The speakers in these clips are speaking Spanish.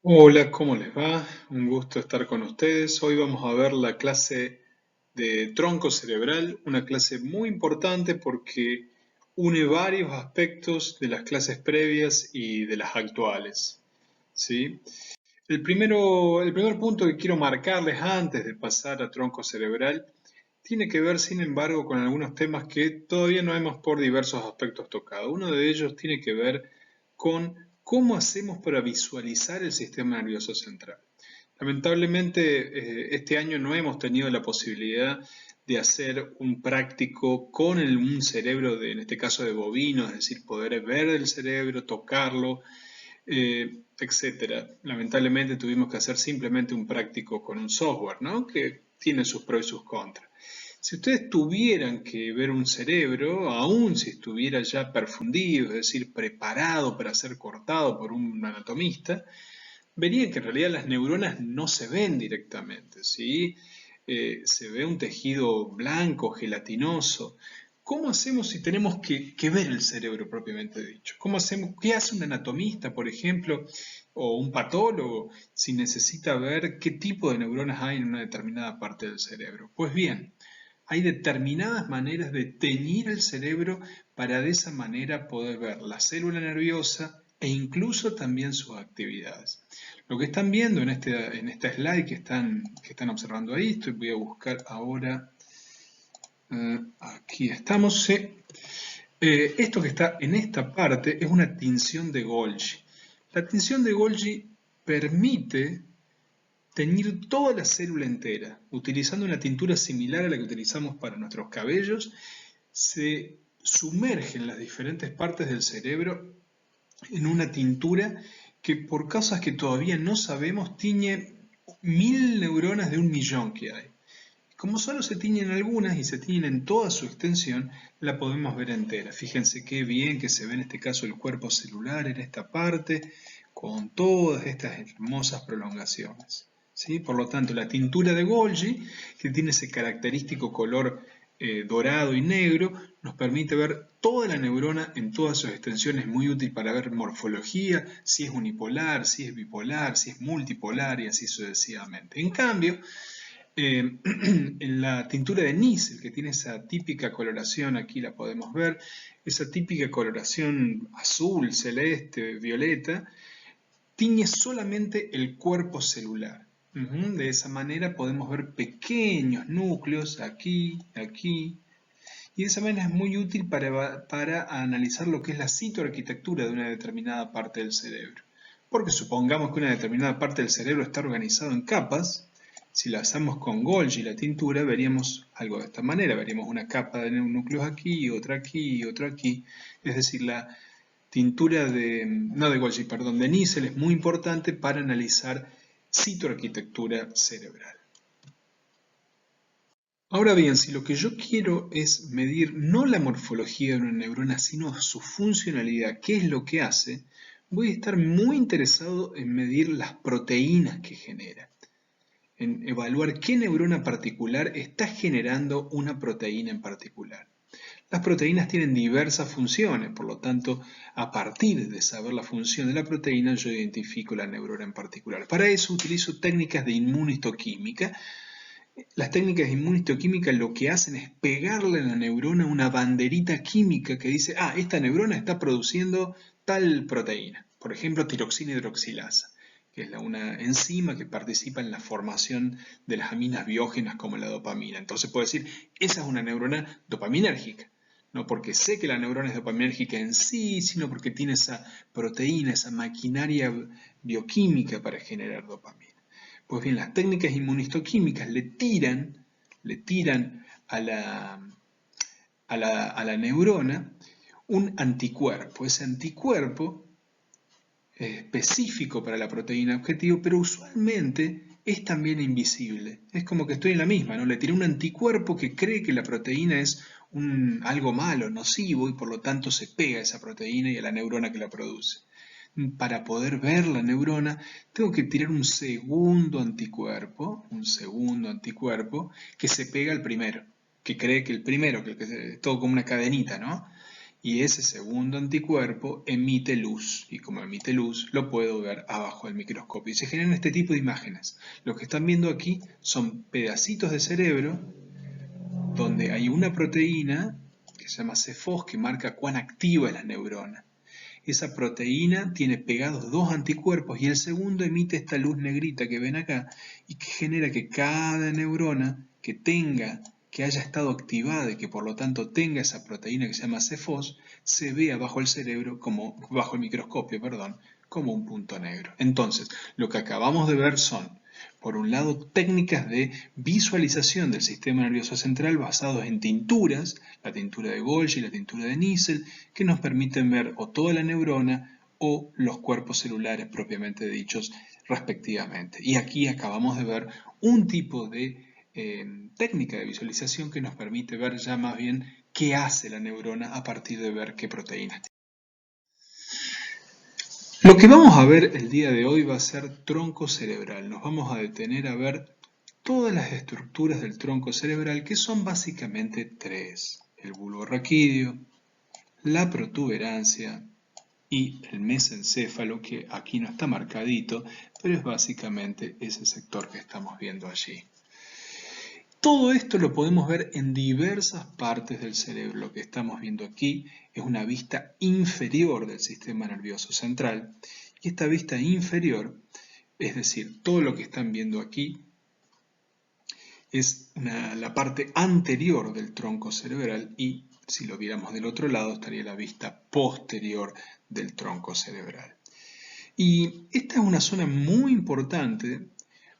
Hola, ¿cómo les va? Un gusto estar con ustedes. Hoy vamos a ver la clase de tronco cerebral, una clase muy importante porque une varios aspectos de las clases previas y de las actuales. ¿Sí? El primer punto que quiero marcarles antes de pasar a tronco cerebral tiene que ver, sin embargo, con algunos temas que todavía no hemos por diversos aspectos tocado. Uno de ellos tiene que ver con cómo hacemos para visualizar el sistema nervioso central. Lamentablemente, este año no hemos tenido la posibilidad de hacer un práctico con un cerebro, en este caso de bovino, es decir, poder ver el cerebro, tocarlo, etcétera. Lamentablemente tuvimos que hacer simplemente un práctico con un software, ¿no? Que tiene sus pros y sus contras. Si ustedes tuvieran que ver un cerebro, aun si estuviera ya perfundido, es decir, preparado para ser cortado por un anatomista, verían que en realidad las neuronas no se ven directamente, ¿sí? Se ve un tejido blanco, gelatinoso. ¿Cómo hacemos si tenemos que ver el cerebro propiamente dicho? ¿Cómo hacemos? ¿Qué hace un anatomista, por ejemplo, o un patólogo si necesita ver qué tipo de neuronas hay en una determinada parte del cerebro? Pues bien, hay determinadas maneras de teñir el cerebro para de esa manera poder ver la célula nerviosa e incluso también sus actividades. Lo que están viendo en esta slide que están observando ahí, voy a buscar ahora, aquí estamos, sí. Esto que está en esta parte es una tinción de Golgi. La tinción de Golgi permite teñir toda la célula entera, utilizando una tintura similar a la que utilizamos para nuestros cabellos. Se sumergen las diferentes partes del cerebro en una tintura que, por causas que todavía no sabemos, tiñe 1000 neuronas de 1 millón que hay. Como solo se tiñen algunas y se tiñen en toda su extensión, la podemos ver entera. Fíjense qué bien que se ve en este caso el cuerpo celular en esta parte, con todas estas hermosas prolongaciones. ¿Sí? Por lo tanto, la tintura de Golgi, que tiene ese característico color dorado y negro, nos permite ver toda la neurona en todas sus extensiones, muy útil para ver morfología, si es unipolar, si es bipolar, si es multipolar y así sucesivamente. En cambio, en la tintura de níquel, que tiene esa típica coloración, aquí la podemos ver, esa típica coloración azul, celeste, violeta, tiñe solamente el cuerpo celular. De esa manera podemos ver pequeños núcleos aquí, aquí, y de esa manera es muy útil para analizar lo que es la citoarquitectura de una determinada parte del cerebro. Porque supongamos que una determinada parte del cerebro está organizado en capas, si la hacemos con Golgi, la tintura, veríamos algo de esta manera. Veríamos una capa de núcleos aquí, otra aquí y otra aquí. Es decir, la tintura no de Golgi, perdón, de níquel es muy importante para analizar citoarquitectura cerebral. Ahora bien, si lo que yo quiero es medir no la morfología de una neurona, sino su funcionalidad, qué es lo que hace, voy a estar muy interesado en medir las proteínas que genera, en evaluar qué neurona particular está generando una proteína en particular. Las proteínas tienen diversas funciones, por lo tanto, a partir de saber la función de la proteína, yo identifico la neurona en particular. Para eso utilizo técnicas de inmunistoquímica. Las técnicas de inmunistoquímica lo que hacen es pegarle a la neurona una banderita química que dice, esta neurona está produciendo tal proteína, por ejemplo, tiroxina hidroxilasa, que es una enzima que participa en la formación de las aminas biógenas como la dopamina. Entonces puedo decir, esa es una neurona dopaminérgica, no porque sé que la neurona es dopaminérgica en sí, sino porque tiene esa proteína, esa maquinaria bioquímica para generar dopamina. Pues bien, las técnicas inmunistoquímicas le tiran a la neurona un anticuerpo. Ese anticuerpo es específico para la proteína objetivo, pero usualmente es también invisible. Es como que estoy en la misma, ¿no? Le tiré un anticuerpo que cree que la proteína es algo malo, nocivo, y por lo tanto se pega a esa proteína y a la neurona que la produce. Para poder ver la neurona, tengo que tirar un segundo anticuerpo que se pega al primero, que cree que el primero, que es todo como una cadenita, ¿no? Y ese segundo anticuerpo emite luz, y como emite luz lo puedo ver abajo del microscopio. Y se generan este tipo de imágenes. Lo que están viendo aquí son pedacitos de cerebro donde hay una proteína que se llama CFOS que marca cuán activa es la neurona. Esa proteína tiene pegados dos anticuerpos y el segundo emite esta luz negrita que ven acá y que genera que cada neurona que haya estado activada y que por lo tanto tenga esa proteína que se llama CFOS se vea bajo el cerebro bajo el microscopio, perdón, como un punto negro. Entonces, lo que acabamos de ver son, por un lado, técnicas de visualización del sistema nervioso central basados en tinturas, la tintura de Golgi y la tintura de Nissl, que nos permiten ver o toda la neurona o los cuerpos celulares propiamente dichos respectivamente. Y aquí acabamos de ver un tipo de técnica de visualización que nos permite ver ya más bien qué hace la neurona a partir de ver qué proteínas tiene. Lo que vamos a ver el día de hoy va a ser tronco cerebral. Nos vamos a detener a ver todas las estructuras del tronco cerebral, que son básicamente tres: el bulbo raquídeo, la protuberancia y el mesencéfalo, que aquí no está marcadito, pero es básicamente ese sector que estamos viendo allí. Todo esto lo podemos ver en diversas partes del cerebro. Lo que estamos viendo aquí es una vista inferior del sistema nervioso central. Y esta vista inferior, es decir, todo lo que están viendo aquí, es la parte anterior del tronco cerebral y si lo viéramos del otro lado estaría la vista posterior del tronco cerebral. Y esta es una zona muy importante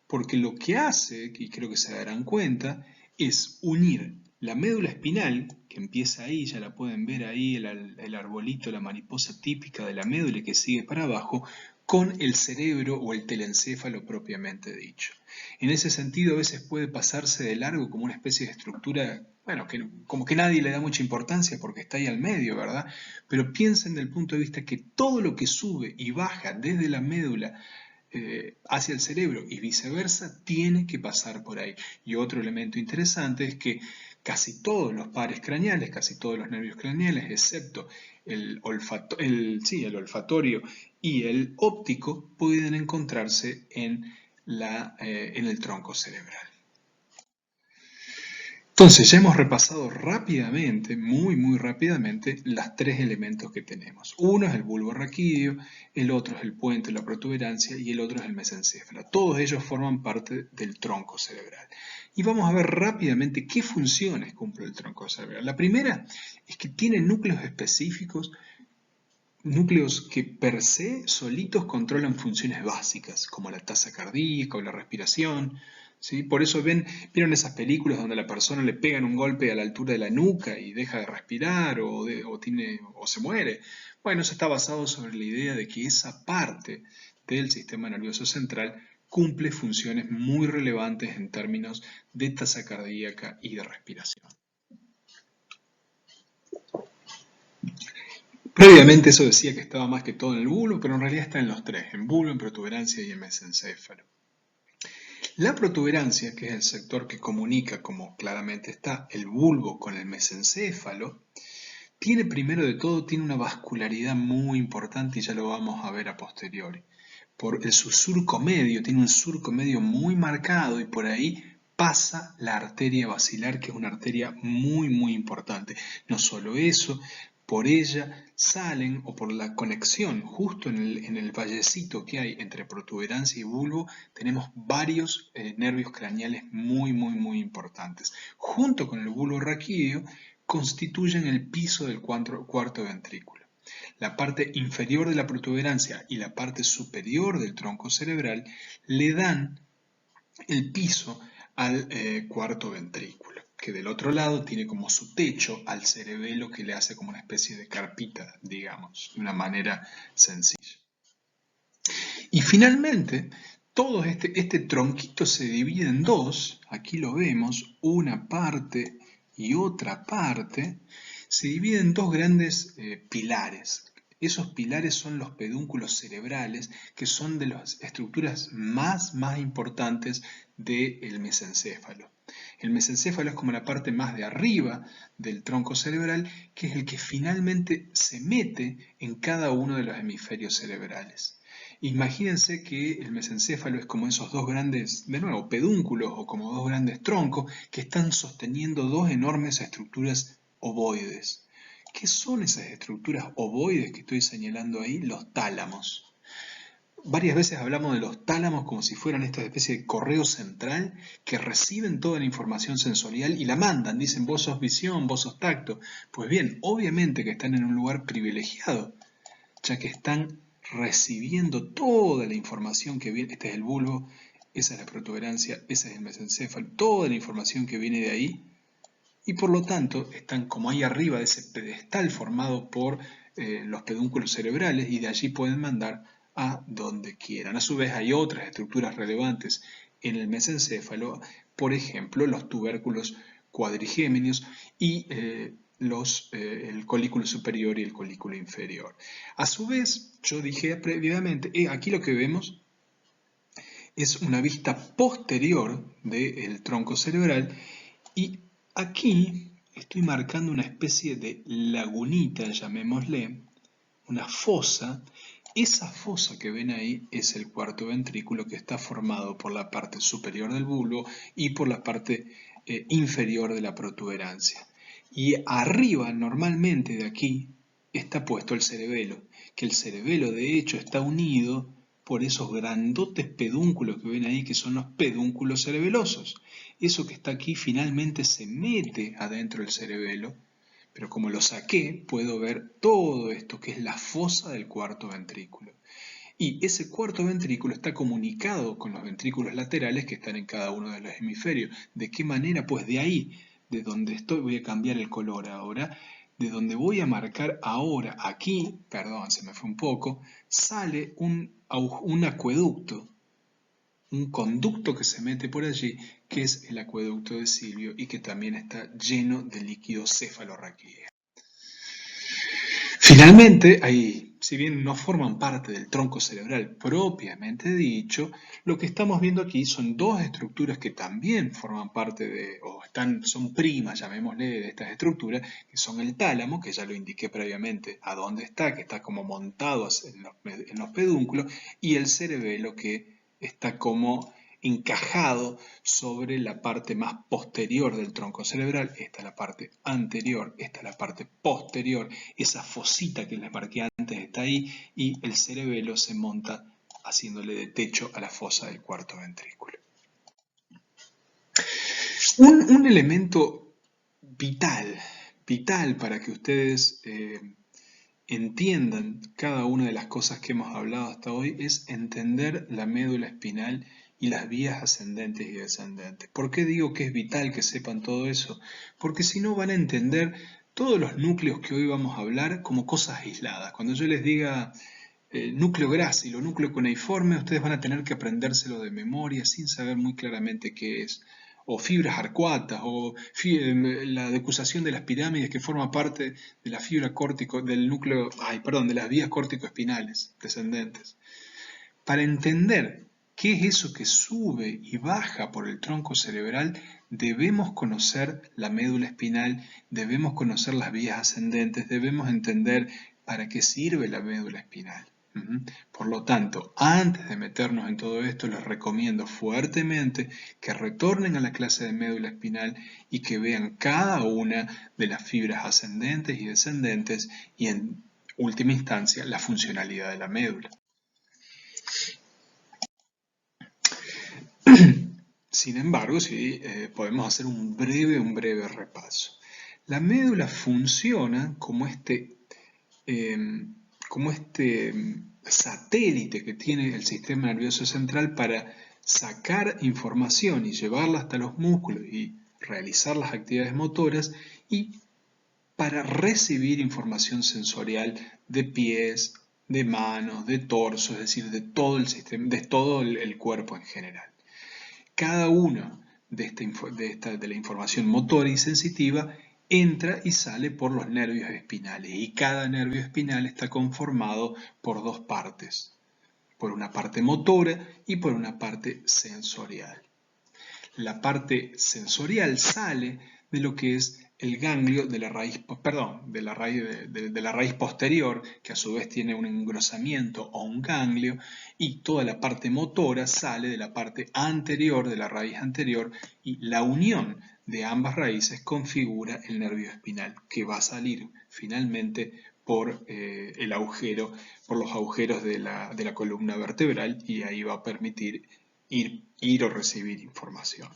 porque lo que hace, y creo que se darán cuenta, es unir la médula espinal, que empieza ahí, ya la pueden ver ahí, el arbolito, la mariposa típica de la médula que sigue para abajo, con el cerebro o el telencéfalo propiamente dicho. En ese sentido, a veces puede pasarse de largo como una especie de estructura, bueno, que como que nadie le da mucha importancia porque está ahí al medio, ¿verdad? Pero piensen del punto de vista que todo lo que sube y baja desde la médula hacia el cerebro y viceversa, tiene que pasar por ahí. Y otro elemento interesante es que casi todos los pares craneales, casi todos los nervios craneales, excepto el olfatorio y el óptico, pueden encontrarse en el tronco cerebral. Entonces, ya hemos repasado rápidamente, muy rápidamente, los tres elementos que tenemos. Uno es el bulbo raquídeo, el otro es el puente, la protuberancia, y el otro es el mesencéfalo. Todos ellos forman parte del tronco cerebral. Y vamos a ver rápidamente qué funciones cumple el tronco cerebral. La primera es que tiene núcleos específicos, núcleos que per se solitos controlan funciones básicas, como la tasa cardíaca o la respiración. ¿Sí? Por eso vieron esas películas donde a la persona le pegan un golpe a la altura de la nuca y deja de respirar o se muere. Bueno, eso está basado sobre la idea de que esa parte del sistema nervioso central cumple funciones muy relevantes en términos de tasa cardíaca y de respiración. Previamente eso decía que estaba más que todo en el bulbo, pero en realidad está en los tres, en bulbo, en protuberancia y en mesencéfalo. La protuberancia, que es el sector que comunica, como claramente está, el bulbo con el mesencéfalo, tiene primero de todo una vascularidad muy importante y ya lo vamos a ver a posteriori. Por su surco medio, tiene un surco medio muy marcado y por ahí pasa la arteria basilar, que es una arteria muy importante. No solo eso, por ella salen, o por la conexión, justo en el vallecito que hay entre protuberancia y bulbo, tenemos varios nervios craneales muy importantes. Junto con el bulbo raquídeo, constituyen el piso del cuarto ventrículo. La parte inferior de la protuberancia y la parte superior del tronco cerebral le dan el piso al cuarto ventrículo, que del otro lado tiene como su techo al cerebelo que le hace como una especie de carpita, digamos, de una manera sencilla. Y finalmente, todo este tronquito se divide en dos, aquí lo vemos, una parte y otra parte, se divide en dos grandes pilares. Esos pilares son los pedúnculos cerebrales, que son de las estructuras más importantes del mesencéfalo. El mesencéfalo es como la parte más de arriba del tronco cerebral, que es el que finalmente se mete en cada uno de los hemisferios cerebrales. Imagínense que el mesencéfalo es como esos dos grandes, de nuevo, pedúnculos o como dos grandes troncos que están sosteniendo dos enormes estructuras ovoides. ¿Qué son esas estructuras ovoides que estoy señalando ahí? Los tálamos. Varias veces hablamos de los tálamos como si fueran esta especie de correo central que reciben toda la información sensorial y la mandan. Dicen, vos sos visión, vos sos tacto. Pues bien, obviamente que están en un lugar privilegiado, ya que están recibiendo toda la información que viene. Este es el bulbo, esa es la protuberancia, ese es el mesencéfalo, toda la información que viene de ahí. Y por lo tanto están como ahí arriba de ese pedestal formado por los pedúnculos cerebrales y de allí pueden mandar a donde quieran. A su vez hay otras estructuras relevantes en el mesencéfalo, por ejemplo los tubérculos cuadrigémenos y el colículo superior y el colículo inferior. A su vez, yo dije previamente, aquí lo que vemos es una vista posterior del tronco cerebral y aquí estoy marcando una especie de lagunita, llamémosle, una fosa. Esa fosa que ven ahí es el cuarto ventrículo que está formado por la parte superior del bulbo y por la parte inferior de la protuberancia. Y arriba, normalmente de aquí, está puesto el cerebelo, que el cerebelo de hecho está unido por esos grandotes pedúnculos que ven ahí, que son los pedúnculos cerebelosos. Eso que está aquí finalmente se mete adentro del cerebelo, pero como lo saqué, puedo ver todo esto, que es la fosa del cuarto ventrículo. Y ese cuarto ventrículo está comunicado con los ventrículos laterales que están en cada uno de los hemisferios. ¿De qué manera? Pues de ahí, de donde estoy, voy a cambiar el color ahora, de donde voy a marcar ahora, aquí, perdón, se me fue un poco, sale un acueducto, un conducto que se mete por allí, que es el acueducto de Silvio y que también está lleno de líquido cefalorraquídeo. Finalmente, si bien no forman parte del tronco cerebral propiamente dicho, lo que estamos viendo aquí son dos estructuras que también forman parte son primas, llamémosle, de estas estructuras, que son el tálamo, que ya lo indiqué previamente a dónde está, que está como montado en los pedúnculos, y el cerebelo, que está como encajado sobre la parte más posterior del tronco cerebral. Esta es la parte anterior, esta es la parte posterior, esa fosita que les marqué antes está ahí y el cerebelo se monta haciéndole de techo a la fosa del cuarto ventrículo. Un elemento vital para que ustedes entiendan cada una de las cosas que hemos hablado hasta hoy es entender la médula espinal y las vías ascendentes y descendentes. ¿Por qué digo que es vital que sepan todo eso? Porque si no van a entender todos los núcleos que hoy vamos a hablar como cosas aisladas. Cuando yo les diga núcleo grácil o núcleo cuneiforme, ustedes van a tener que aprendérselo de memoria sin saber muy claramente qué es. O fibras arcuatas, o la decusación de las pirámides que forma parte de la fibra del núcleo, de las vías córtico-espinales descendentes. Para entender qué es eso que sube y baja por el tronco cerebral, debemos conocer la médula espinal, debemos conocer las vías ascendentes, debemos entender para qué sirve la médula espinal. Por lo tanto, antes de meternos en todo esto, les recomiendo fuertemente que retornen a la clase de médula espinal y que vean cada una de las fibras ascendentes y descendentes y en última instancia la funcionalidad de la médula. Sin embargo, sí, podemos hacer un breve repaso. La médula funciona como este satélite que tiene el sistema nervioso central para sacar información y llevarla hasta los músculos y realizar las actividades motoras y para recibir información sensorial de pies, de manos, de torso, es decir, de todo el sistema, de todo el cuerpo en general. Cada una de la información motora y sensitiva entra y sale por los nervios espinales. Y cada nervio espinal está conformado por dos partes, por una parte motora y por una parte sensorial. La parte sensorial sale de lo que es el ganglio de la raíz, de la raíz posterior, que a su vez tiene un engrosamiento o un ganglio, y toda la parte motora sale de la parte anterior de la raíz anterior, y la unión de ambas raíces configura el nervio espinal, que va a salir finalmente por por los agujeros de la columna vertebral, y ahí va a permitir ir o recibir información.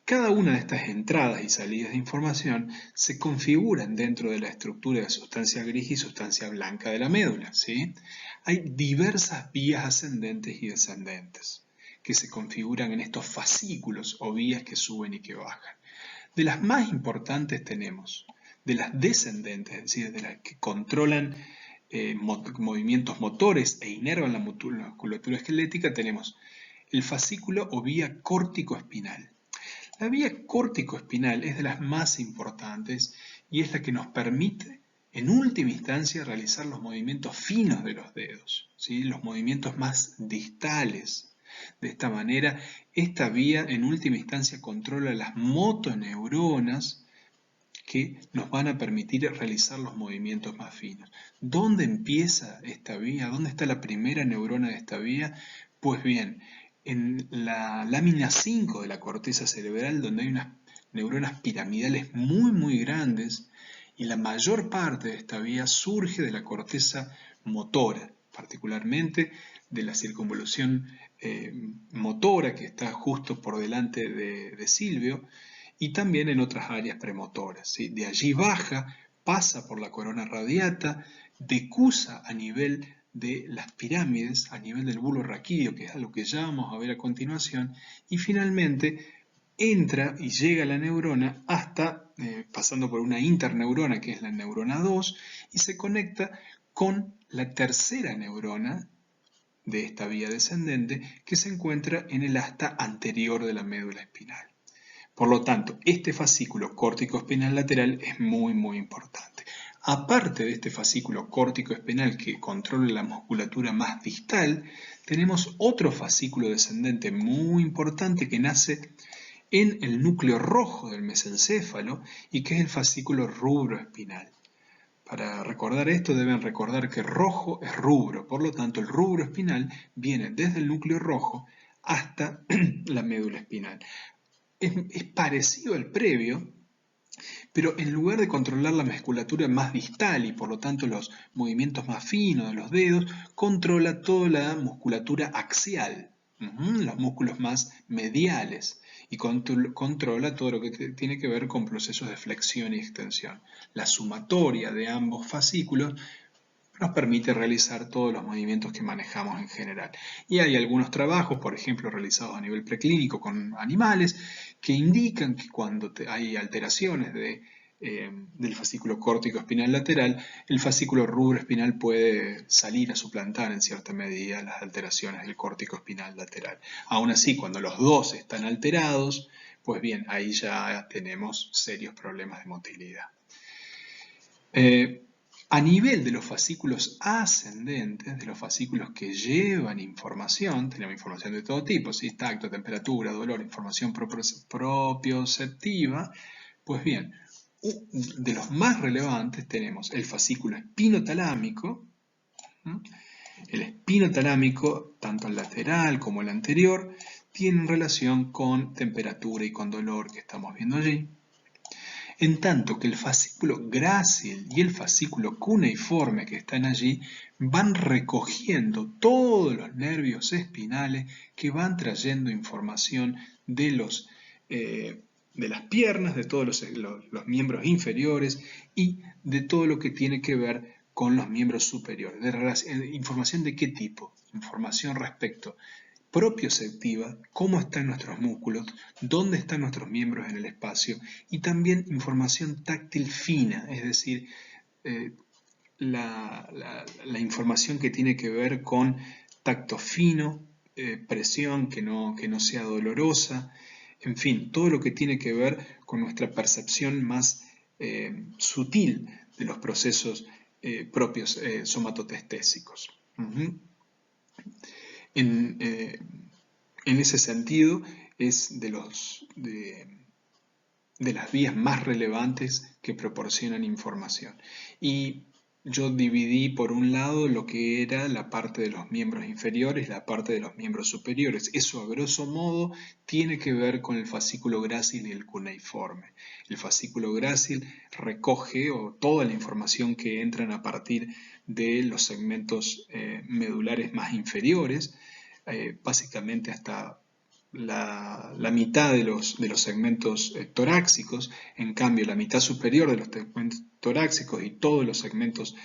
Cada una de estas entradas y salidas de información se configuran dentro de la estructura de sustancia gris y sustancia blanca de la médula, ¿sí? Hay diversas vías ascendentes y descendentes que se configuran en estos fascículos o vías que suben y que bajan. De las más importantes tenemos, de las descendentes, es decir, de las que controlan movimientos motores e inervan la musculatura esquelética, tenemos el fascículo o vía córtico-espinal. La vía córtico-espinal es de las más importantes y es la que nos permite, en última instancia, realizar los movimientos finos de los dedos, ¿sí? Los movimientos más distales. De esta manera, esta vía, en última instancia, controla las motoneuronas que nos van a permitir realizar los movimientos más finos. ¿Dónde empieza esta vía? ¿Dónde está la primera neurona de esta vía? Pues bien, en la lámina 5 de la corteza cerebral, donde hay unas neuronas piramidales muy grandes, y la mayor parte de esta vía surge de la corteza motora, particularmente de la circunvolución motora que está justo por delante de Silvio, y también en otras áreas premotoras, ¿sí? De allí baja, pasa por la corona radiata, decusa a nivel de las pirámides, a nivel del bulbo raquídeo, que es lo que ya vamos a ver a continuación, y finalmente entra y llega a la neurona hasta, pasando por una interneurona, que es la neurona 2, y se conecta con la tercera neurona de esta vía descendente, que se encuentra en el asta anterior de la médula espinal. Por lo tanto, este fascículo córtico-espinal lateral es muy importante. Aparte de este fascículo córtico-espinal que controla la musculatura más distal, tenemos otro fascículo descendente muy importante que nace en el núcleo rojo del mesencéfalo y que es el fascículo rubroespinal. Para recordar esto deben recordar que rojo es rubro, por lo tanto el rubro espinal viene desde el núcleo rojo hasta la médula espinal. Es parecido al previo, pero en lugar de controlar la musculatura más distal y por lo tanto los movimientos más finos de los dedos, controla toda la musculatura axial, los músculos más mediales, y controla todo lo que tiene que ver con procesos de flexión y extensión. La sumatoria de ambos fascículos nos permite realizar todos los movimientos que manejamos en general. Y hay algunos trabajos, por ejemplo, realizados a nivel preclínico con animales, que indican que cuando hay alteraciones del fascículo córtico espinal lateral, el fascículo rubroespinal puede salir a suplantar en cierta medida las alteraciones del córtico espinal lateral. Aún así, cuando los dos están alterados, pues bien, ahí ya tenemos serios problemas de motilidad. A nivel de los fascículos ascendentes, de los fascículos que llevan información, tenemos información de todo tipo, ¿sí? Tacto, temperatura, dolor, información propioceptiva, pues bien, de los más relevantes tenemos el fascículo espinotalámico. El espinotalámico, tanto el lateral como el anterior, tienen relación con temperatura y con dolor que estamos viendo allí. En tanto que el fascículo grácil y el fascículo cuneiforme que están allí van recogiendo todos los nervios espinales que van trayendo información de las piernas, de todos los miembros inferiores y de todo lo que tiene que ver con los miembros superiores. ¿Información de qué tipo? Información respecto propioceptiva, cómo están nuestros músculos, dónde están nuestros miembros en el espacio, y también información táctil fina, es decir, la información que tiene que ver con tacto fino, presión que no sea dolorosa, en fin, todo lo que tiene que ver con nuestra percepción más sutil de los procesos propios somatotestésicos. En ese sentido, es de las vías más relevantes que proporcionan información. Y yo dividí por un lado lo que era la parte de los miembros inferiores y la parte de los miembros superiores. Eso, a grosso modo, tiene que ver con el fascículo grácil y el cuneiforme. El fascículo grácil recoge toda la información que entran a partir de los segmentos medulares más inferiores, básicamente hasta la mitad de los segmentos torácicos. En cambio, la mitad superior de los segmentos torácicos y todos los segmentos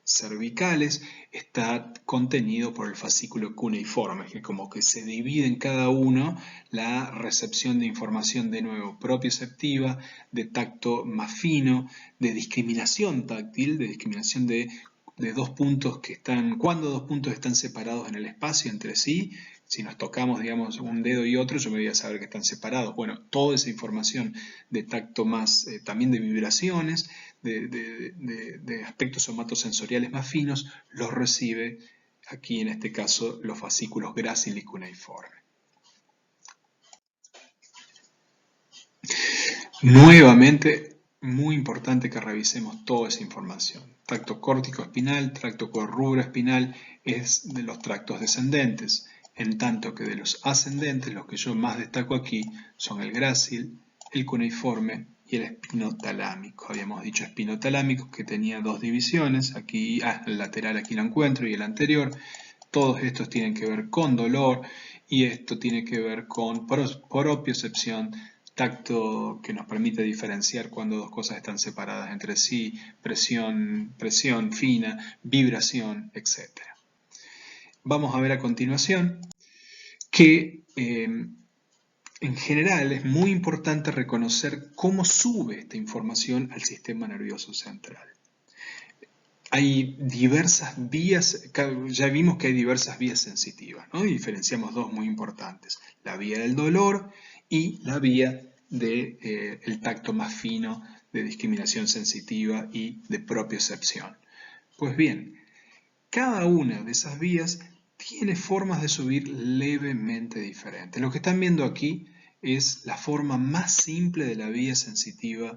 cervicales está contenido por el fascículo cuneiforme, que como que se divide en cada uno la recepción de información, de nuevo, propioceptiva, de tacto más fino, de discriminación táctil, de discriminación de dos puntos que están, cuando dos puntos están separados en el espacio entre sí. Si nos tocamos, digamos, un dedo y otro, yo me voy a saber que están separados. Bueno, toda esa información de tacto más, también de vibraciones, de aspectos somatosensoriales más finos, los recibe aquí, en este caso, los fascículos grácil y cuneiforme. Nuevamente, muy importante que revisemos toda esa información. Tracto córtico espinal, tracto rubro espinal es de los tractos descendentes, en tanto que de los ascendentes, los que yo más destaco aquí son el grácil, el cuneiforme y el espinotalámico. Habíamos dicho espinotalámico que tenía dos divisiones, aquí, el lateral aquí lo encuentro y el anterior. Todos estos tienen que ver con dolor y esto tiene que ver con propiocepción, tacto que nos permite diferenciar cuando dos cosas están separadas entre sí, presión fina, vibración, etc. Vamos a ver a continuación que en general es muy importante reconocer cómo sube esta información al sistema nervioso central. Hay diversas vías, ya vimos que hay diversas vías sensitivas, ¿no? Y diferenciamos dos muy importantes, la vía del dolor y la vía del tacto más fino, de discriminación sensitiva y de propiocepción. Pues bien, cada una de esas vías tiene formas de subir levemente diferentes. Lo que están viendo aquí es la forma más simple de la vía sensitiva,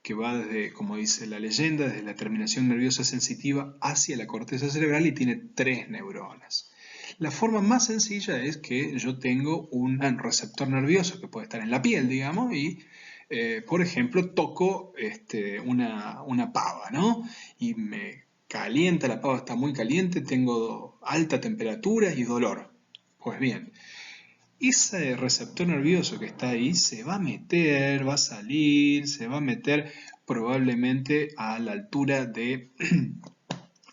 que va desde, como dice la leyenda, desde la terminación nerviosa sensitiva hacia la corteza cerebral y tiene 3 neuronas. La forma más sencilla es que yo tengo un receptor nervioso que puede estar en la piel, digamos, y por ejemplo toco una pava, ¿no? Y me calienta, la pava está muy caliente, tengo alta temperatura y dolor. Pues bien, ese receptor nervioso que está ahí se va a meter, va a salir, se va a meter probablemente a la altura de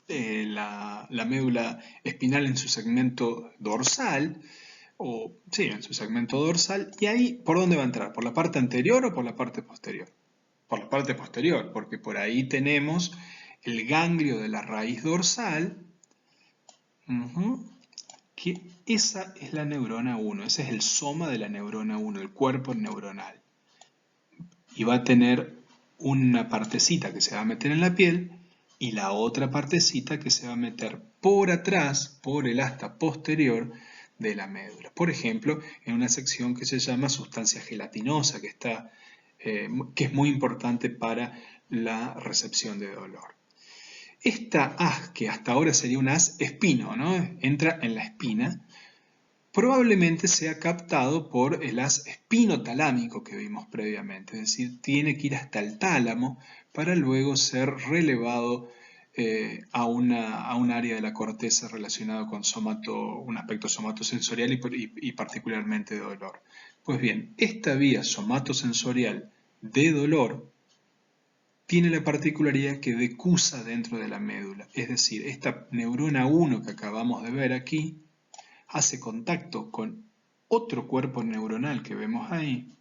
la médula espinal en su segmento dorsal, en su segmento dorsal, y ahí, ¿por dónde va a entrar? ¿Por la parte anterior o por la parte posterior? Por la parte posterior, porque por ahí tenemos el ganglio de la raíz dorsal, que esa es la neurona 1, ese es el soma de la neurona 1, el cuerpo neuronal. Y va a tener una partecita que se va a meter en la piel y la otra partecita que se va a meter por atrás, por el asta posterior de la médula. Por ejemplo, en una sección que se llama sustancia gelatinosa, que es muy importante para la recepción de dolor. Esta haz, que hasta ahora sería un haz espino, ¿no? Entra en la espina, probablemente sea captado por el haz espinotalámico que vimos previamente, es decir, tiene que ir hasta el tálamo para luego ser relevado a un área de la corteza relacionado con un aspecto somatosensorial y particularmente de dolor. Pues bien, esta vía somatosensorial de dolor tiene la particularidad que decusa dentro de la médula, es decir, esta neurona 1 que acabamos de ver aquí hace contacto con otro cuerpo neuronal que vemos ahí,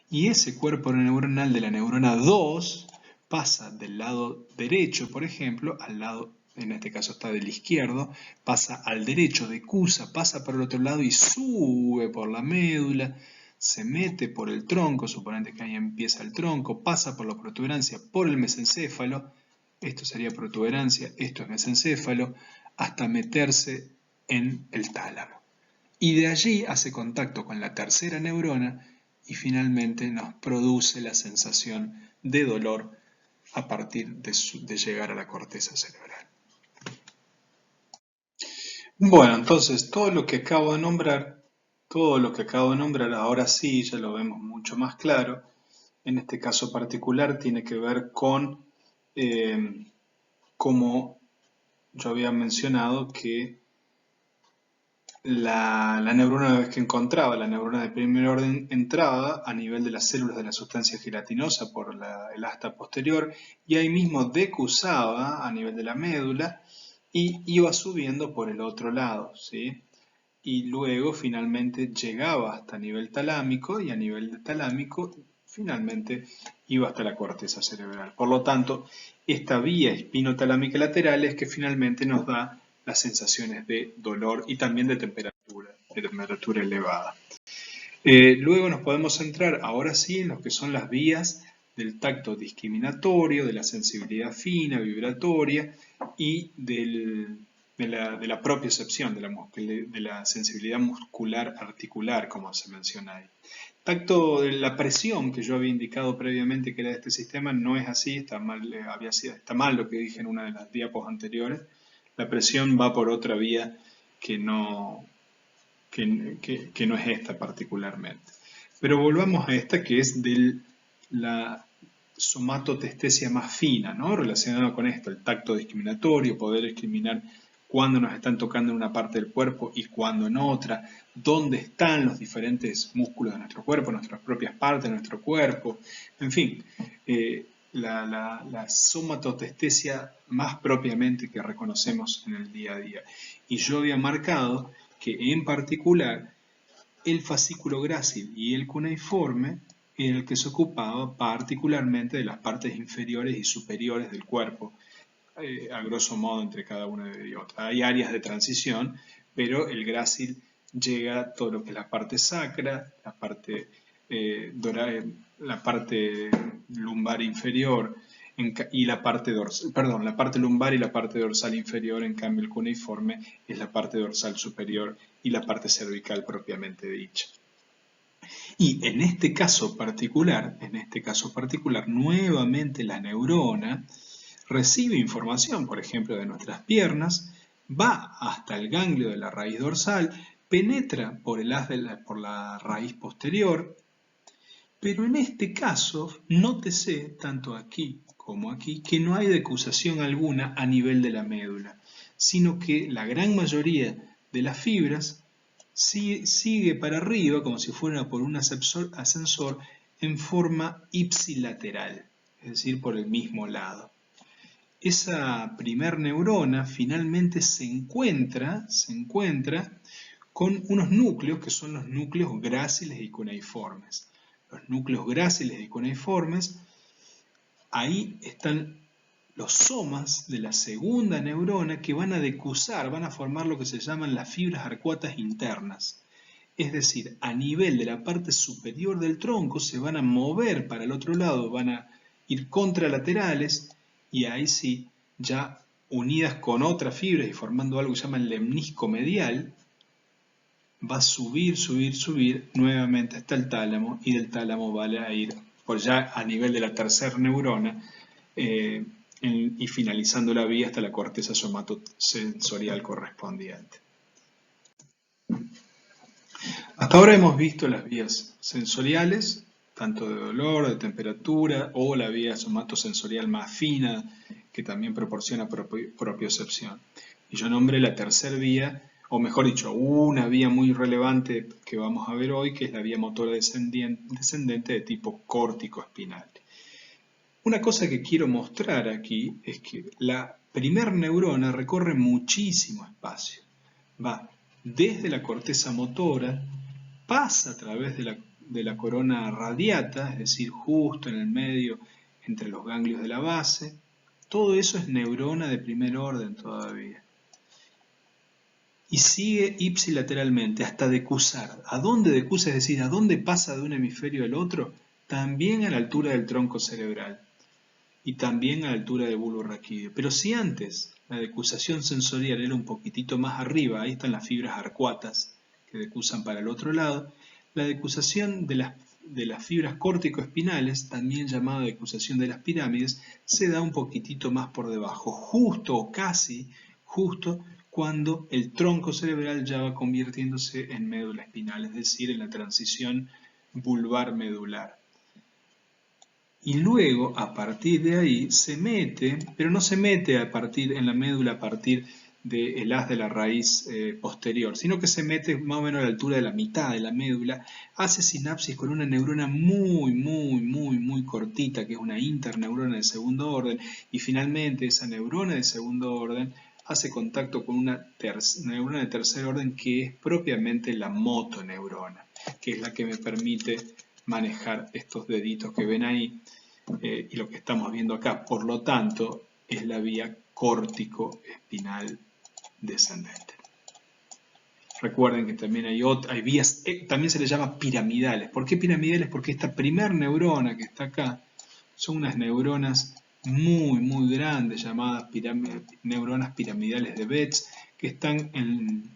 y ese cuerpo neuronal de la neurona 2 pasa del lado derecho, por ejemplo, al lado, en este caso está del izquierdo, pasa al derecho, decusa, pasa por el otro lado y sube por la médula, se mete por el tronco, suponete que ahí empieza el tronco, pasa por la protuberancia, por el mesencéfalo, esto sería protuberancia, esto es mesencéfalo, hasta meterse en el tálamo. Y de allí hace contacto con la tercera neurona y finalmente nos produce la sensación de dolor a partir de llegar a la corteza cerebral. Bueno, entonces todo lo que acabo de nombrar, ahora sí ya lo vemos mucho más claro. En este caso particular tiene que ver con, como yo había mencionado, que la neurona, una vez que encontraba, la neurona de primer orden entraba a nivel de las células de la sustancia gelatinosa por el asta posterior y ahí mismo decusaba a nivel de la médula y iba subiendo por el otro lado, ¿sí? Y luego finalmente llegaba hasta nivel talámico y a nivel de talámico finalmente iba hasta la corteza cerebral. Por lo tanto, esta vía espinotalámica lateral es que finalmente nos da las sensaciones de dolor y también de temperatura elevada. Luego nos podemos centrar ahora sí en lo que son las vías del tacto discriminatorio, de la sensibilidad fina, vibratoria y de la propiocepción, de la sensibilidad muscular articular, como se menciona ahí. Tacto de la presión que yo había indicado previamente que era de este sistema no es así, está mal lo que dije en una de las diapos anteriores. La presión va por otra vía que no es esta particularmente. Pero volvamos a esta que es de la somatotestesia más fina, ¿no? Relacionada con esto, el tacto discriminatorio, poder discriminar cuándo nos están tocando en una parte del cuerpo y cuándo en otra, dónde están los diferentes músculos de nuestro cuerpo, nuestras propias partes de nuestro cuerpo, en fin, la somatotestesia más propiamente que reconocemos en el día a día. Y yo había marcado que en particular el fascículo grácil y el cuneiforme era el que se ocupaba particularmente de las partes inferiores y superiores del cuerpo, a grosso modo entre cada una de otras. Hay áreas de transición, pero el grácil llega a todo lo que es la parte sacra, la parte lumbar inferior y la parte dorsal, perdón, la parte lumbar y la parte dorsal inferior. En cambio el cuneiforme es la parte dorsal superior y la parte cervical propiamente dicha. Y en este caso particular, nuevamente la neurona recibe información, por ejemplo, de nuestras piernas, va hasta el ganglio de la raíz dorsal, penetra por la raíz posterior, pero en este caso, nótese, tanto aquí como aquí, que no hay decusación alguna a nivel de la médula, sino que la gran mayoría de las fibras sigue para arriba, como si fuera por un ascensor, en forma ipsilateral, es decir, por el mismo lado. Esa primer neurona finalmente se encuentra con unos núcleos que son los núcleos gráciles y cuneiformes. Los núcleos gráciles y cuneiformes, ahí están los somas de la segunda neurona que van a decusar, van a formar lo que se llaman las fibras arcuatas internas. Es decir, a nivel de la parte superior del tronco se van a mover para el otro lado, van a ir contralaterales y ahí sí, ya unidas con otras fibras y formando algo que se llama el lemnisco medial, va a subir nuevamente hasta el tálamo y del tálamo va a ir por ya a nivel de la tercera neurona y finalizando la vía hasta la corteza somatosensorial correspondiente. Hasta ahora hemos visto las vías sensoriales, tanto de dolor, de temperatura, o la vía somatosensorial más fina, que también proporciona propiocepción. Y yo nombré la tercera vía, o mejor dicho, una vía muy relevante que vamos a ver hoy, que es la vía motora descendente de tipo córtico-espinal. Una cosa que quiero mostrar aquí es que la primer neurona recorre muchísimo espacio. Va desde la corteza motora, pasa a través de la corona radiata, es decir, justo en el medio entre los ganglios de la base. Todo eso es neurona de primer orden todavía. y sigue ipsilateralmente hasta decusar. ¿A dónde decusa? Es decir, ¿a dónde pasa de un hemisferio al otro? También a la altura del tronco cerebral y también a la altura del bulbo raquídeo. Pero si antes la decusación sensorial era un poquitito más arriba, ahí están las fibras arcuatas que decusan para el otro lado, la decusación de las fibras córtico-espinales, también llamada decusación de las pirámides, se da un poquitito más por debajo, justo o casi justo cuando el tronco cerebral ya va convirtiéndose en médula espinal, es decir, en la transición vulvar-medular. Y luego, a partir de ahí, se mete, pero no se mete en la médula a partir del haz de la raíz posterior, sino que se mete más o menos a la altura de la mitad de la médula, hace sinapsis con una neurona muy cortita, que es una interneurona de segundo orden, y finalmente esa neurona de segundo orden hace contacto con una neurona de tercer orden que es propiamente la motoneurona, que es la que me permite manejar estos deditos que ven ahí y lo que estamos viendo acá. Por lo tanto, es la vía córtico-espinal descendente. Recuerden que también hay vías, también se les llama piramidales. ¿Por qué piramidales? Porque esta primer neurona que está acá son unas neuronas muy grandes llamadas neuronas piramidales de Betz que están en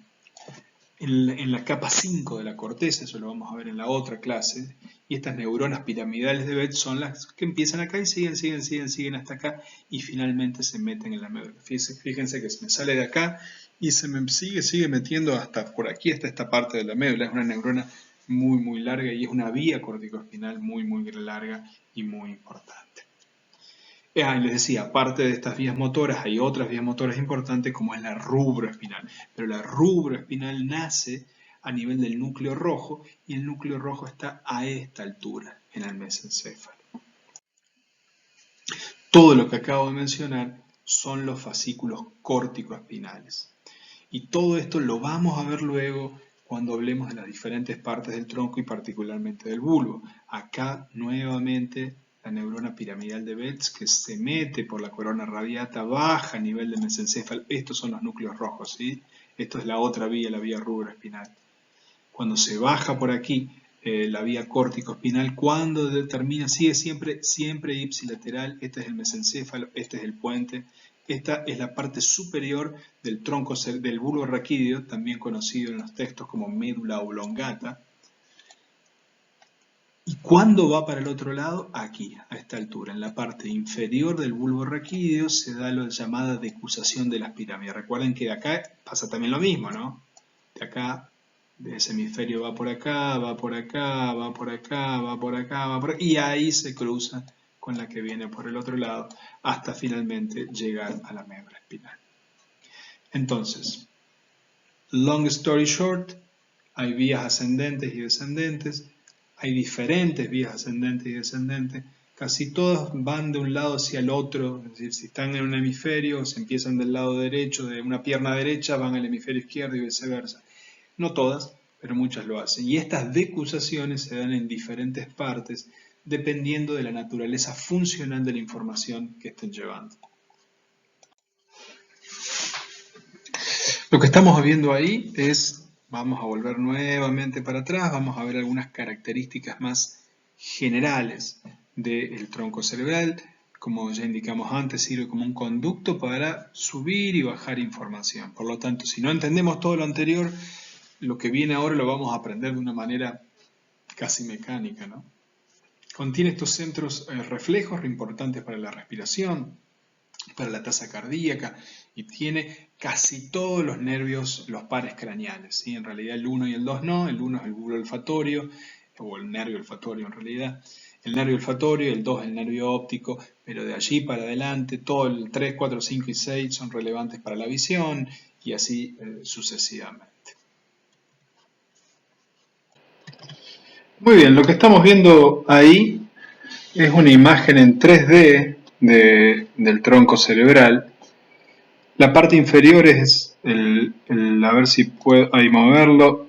la capa 5 de la corteza, eso lo vamos a ver en la otra clase, y estas neuronas piramidales de Betz son las que empiezan acá y siguen hasta acá y finalmente se meten en la médula. Fíjense que se me sale de acá y se me sigue metiendo hasta por aquí, hasta esta parte de la médula. Es una neurona muy larga y es una vía corticoespinal muy larga y muy importante. Les decía, aparte de estas vías motoras, hay otras vías motoras importantes como es la rubroespinal. Pero la rubroespinal nace a nivel del núcleo rojo y el núcleo rojo está a esta altura, en el mesencéfalo. Todo lo que acabo de mencionar son los fascículos córtico-espinales. Y todo esto lo vamos a ver luego cuando hablemos de las diferentes partes del tronco y particularmente del bulbo. Acá nuevamente la neurona piramidal de Betz que se mete por la corona radiata, baja a nivel del mesencéfalo. Estos son los núcleos rojos, ¿sí? Esto es la otra vía, la vía rubroespinal. Cuando se baja por aquí la vía córtico-espinal, cuando termina, sigue siempre ipsilateral. Este es el mesencéfalo, este es el puente. Esta es la parte superior del tronco del bulbo raquídeo, también conocido en los textos como médula oblongata. ¿Y cuándo va para el otro lado? Aquí, a esta altura, en la parte inferior del bulbo raquídeo se da la llamada decusación de las pirámides. Recuerden que de acá pasa también lo mismo, ¿no? De acá, de ese hemisferio va por acá, va por acá, va por acá, va por acá, va por acá, y ahí se cruza con la que viene por el otro lado, hasta finalmente llegar a la médula espinal. Entonces, long story short, hay vías ascendentes y descendentes. Hay diferentes vías ascendentes y descendentes, casi todas van de un lado hacia el otro, es decir, si están en un hemisferio, se empiezan del lado derecho, de una pierna derecha, van al hemisferio izquierdo y viceversa. No todas, pero muchas lo hacen. Y estas decusaciones se dan en diferentes partes, dependiendo de la naturaleza funcional de la información que estén llevando. Lo que estamos viendo ahí es... Vamos a volver nuevamente para atrás, vamos a ver algunas características más generales del tronco cerebral. Como ya indicamos antes, sirve como un conducto para subir y bajar información. Por lo tanto, si no entendemos todo lo anterior, lo que viene ahora lo vamos a aprender de una manera casi mecánica, ¿no? Contiene estos centros reflejos importantes para la respiración, para la tasa cardíaca, y tiene casi todos los nervios, los pares craneales, ¿sí? En realidad el 1 y el 2 no, el 1 es el bulbo olfatorio, o el nervio olfatorio en realidad, el nervio olfatorio, el 2 el nervio óptico, pero de allí para adelante, todo el 3, 4, 5 y 6 son relevantes para la visión, y así sucesivamente. Muy bien, lo que estamos viendo ahí es una imagen en 3D del tronco cerebral. La parte inferior es a ver si puedo ahí moverlo.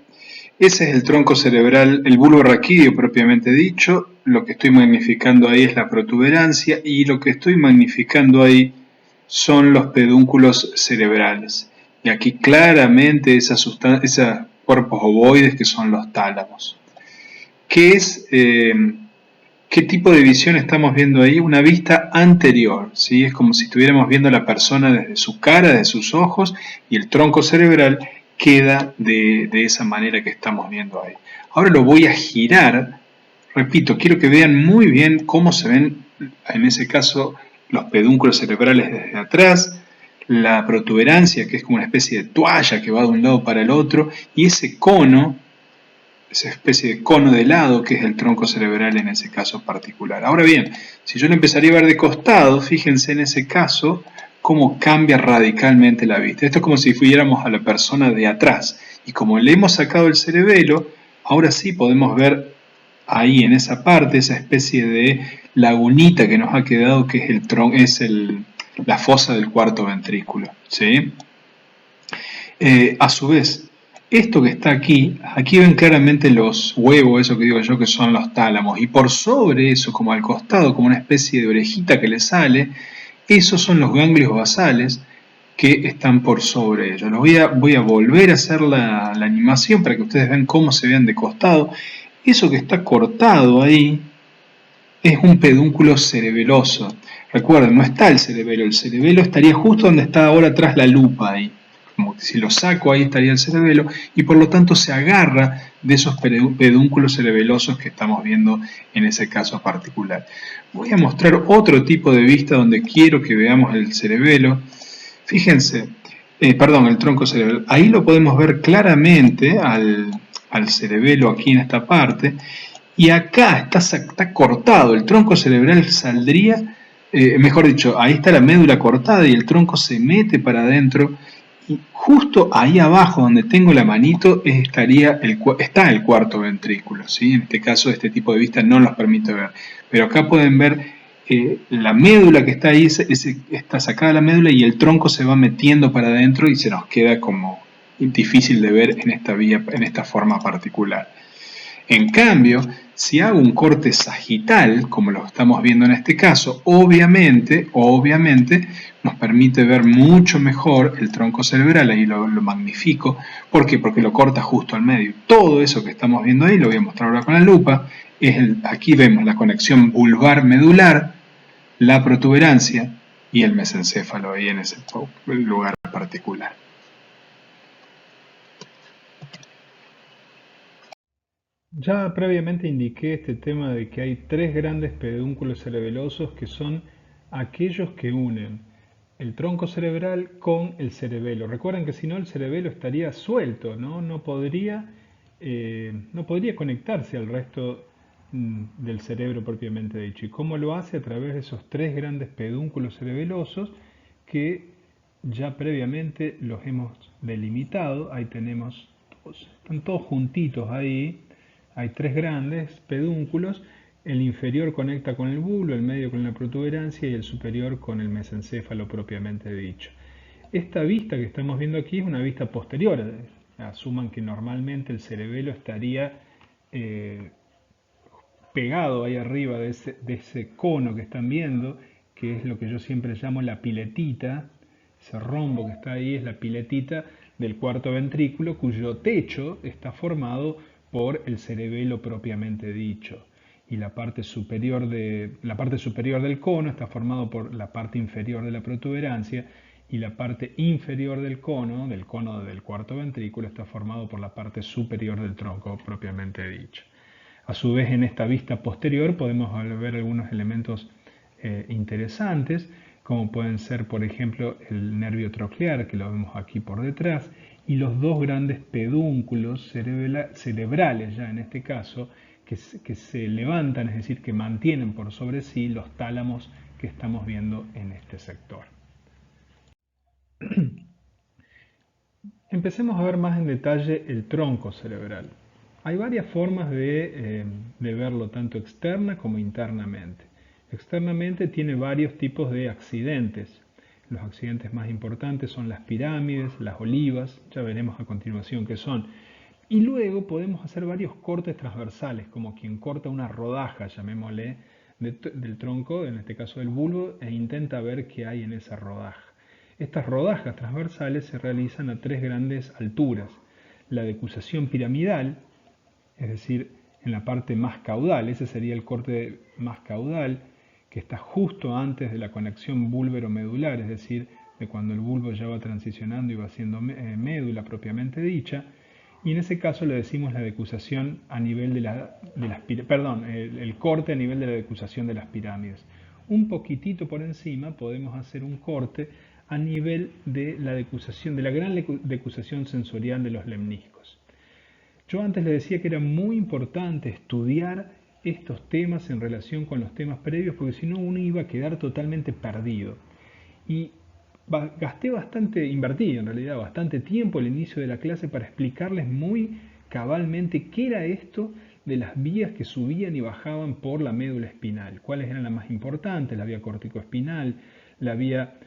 Ese es el tronco cerebral, el bulbo raquídeo propiamente dicho. Lo que estoy magnificando ahí es la protuberancia y lo que estoy magnificando ahí son los pedúnculos cerebrales. Y aquí claramente esos cuerpos ovoides que son los tálamos. ¿Qué es, qué tipo de visión estamos viendo ahí? Una vista anterior, ¿sí? Es como si estuviéramos viendo a la persona desde su cara, desde sus ojos, y el tronco cerebral queda de esa manera que estamos viendo ahí. Ahora lo voy a girar. Repito, quiero que vean muy bien cómo se ven, en ese caso, los pedúnculos cerebrales desde atrás, la protuberancia, que es como una especie de toalla que va de un lado para el otro, y ese cono, esa especie de cono de lado, que es el tronco cerebral en ese caso particular. Ahora bien, si yo lo empezaría a ver de costado, fíjense en ese caso cómo cambia radicalmente la vista. Esto es como si fuéramos a la persona de atrás, y como le hemos sacado el cerebelo, ahora sí podemos ver ahí en esa parte, esa especie de lagunita que nos ha quedado, que es la fosa del cuarto ventrículo. ¿Sí? A su vez, esto que está aquí, aquí ven claramente los huevos, eso que digo yo, que son los tálamos, y por sobre eso, como al costado, como una especie de orejita que le sale, esos son los ganglios basales que están por sobre ellos. Voy a volver a hacer la animación para que ustedes vean cómo se vean de costado. Eso que está cortado ahí es un pedúnculo cerebeloso. Recuerden, no está el cerebelo estaría justo donde está ahora atrás la lupa ahí. Como que si lo saco ahí estaría el cerebelo y por lo tanto se agarra de esos pedúnculos cerebelosos que estamos viendo en ese caso particular. Voy a mostrar otro tipo de vista donde quiero que veamos el cerebelo. Fíjense, perdón, el tronco cerebral. Ahí lo podemos ver claramente al cerebelo aquí en esta parte. Y acá está cortado, el tronco cerebral saldría, mejor dicho, ahí está la médula cortada y el tronco se mete para adentro. Y justo ahí abajo donde tengo la manito está el cuarto ventrículo. ¿Sí? En este caso, este tipo de vista no los permite ver. Pero acá pueden ver la médula que está ahí, está sacada la médula y el tronco se va metiendo para adentro y se nos queda como difícil de ver en esta forma particular. En cambio, si hago un corte sagital, como lo estamos viendo en este caso, obviamente, nos permite ver mucho mejor el tronco cerebral, ahí lo magnifico. ¿Por qué? Porque lo corta justo al medio. Todo eso que estamos viendo ahí, lo voy a mostrar ahora con la lupa, aquí vemos la conexión vulvar-medular, la protuberancia y el mesencéfalo ahí en ese lugar particular. Ya previamente indiqué este tema de que hay tres grandes pedúnculos cerebelosos que son aquellos que unen el tronco cerebral con el cerebelo. Recuerden que si no el cerebelo estaría suelto, ¿no? No podría conectarse al resto del cerebro propiamente dicho. ¿Y cómo lo hace? A través de esos tres grandes pedúnculos cerebelosos que ya previamente los hemos delimitado. Ahí tenemos, están todos juntitos ahí. Hay tres grandes pedúnculos. El inferior conecta con el bulbo, el medio con la protuberancia y el superior con el mesencéfalo propiamente dicho. Esta vista que estamos viendo aquí es una vista posterior. Asuman que normalmente el cerebelo estaría eh, pegado ahí arriba de ese cono que están viendo, que es lo que yo siempre llamo la piletita. Ese rombo que está ahí es la piletita del cuarto ventrículo, cuyo techo está formado por el cerebelo propiamente dicho. Y la parte superior del cono está formado por la parte inferior de la protuberancia y la parte inferior del cono del cuarto ventrículo, está formado por la parte superior del tronco propiamente dicho. A su vez, en esta vista posterior podemos ver algunos elementos interesantes, como pueden ser, por ejemplo, el nervio troclear, que lo vemos aquí por detrás, y los dos grandes pedúnculos cerebrales, ya en este caso, que se levantan, es decir, que mantienen por sobre sí los tálamos que estamos viendo en este sector. Empecemos a ver más en detalle el tronco cerebral. Hay varias formas de verlo, tanto externa como internamente. Externamente tiene varios tipos de accidentes. Los accidentes más importantes son las pirámides, las olivas, ya veremos a continuación qué son. Y luego podemos hacer varios cortes transversales, como quien corta una rodaja, llamémosle, del tronco, en este caso del bulbo, e intenta ver qué hay en esa rodaja. Estas rodajas transversales se realizan a tres grandes alturas. La decusación piramidal, es decir, en la parte más caudal, ese sería el corte más caudal, que está justo antes de la conexión búlvero-medular, es decir, de cuando el bulbo ya va transicionando y va siendo médula propiamente dicha, y en ese caso le decimos la decusación a nivel de las perdón, el corte a nivel de la decusación de las pirámides. Un poquitito por encima podemos hacer un corte a nivel de la decusación, de la gran decusación sensorial de los lemniscos. Yo antes le decía que era muy importante estudiar estos temas en relación con los temas previos, porque si no uno iba a quedar totalmente perdido. Y invertí en realidad bastante tiempo al inicio de la clase para explicarles muy cabalmente qué era esto de las vías que subían y bajaban por la médula espinal, cuáles eran las más importantes, la vía corticoespinal, la vía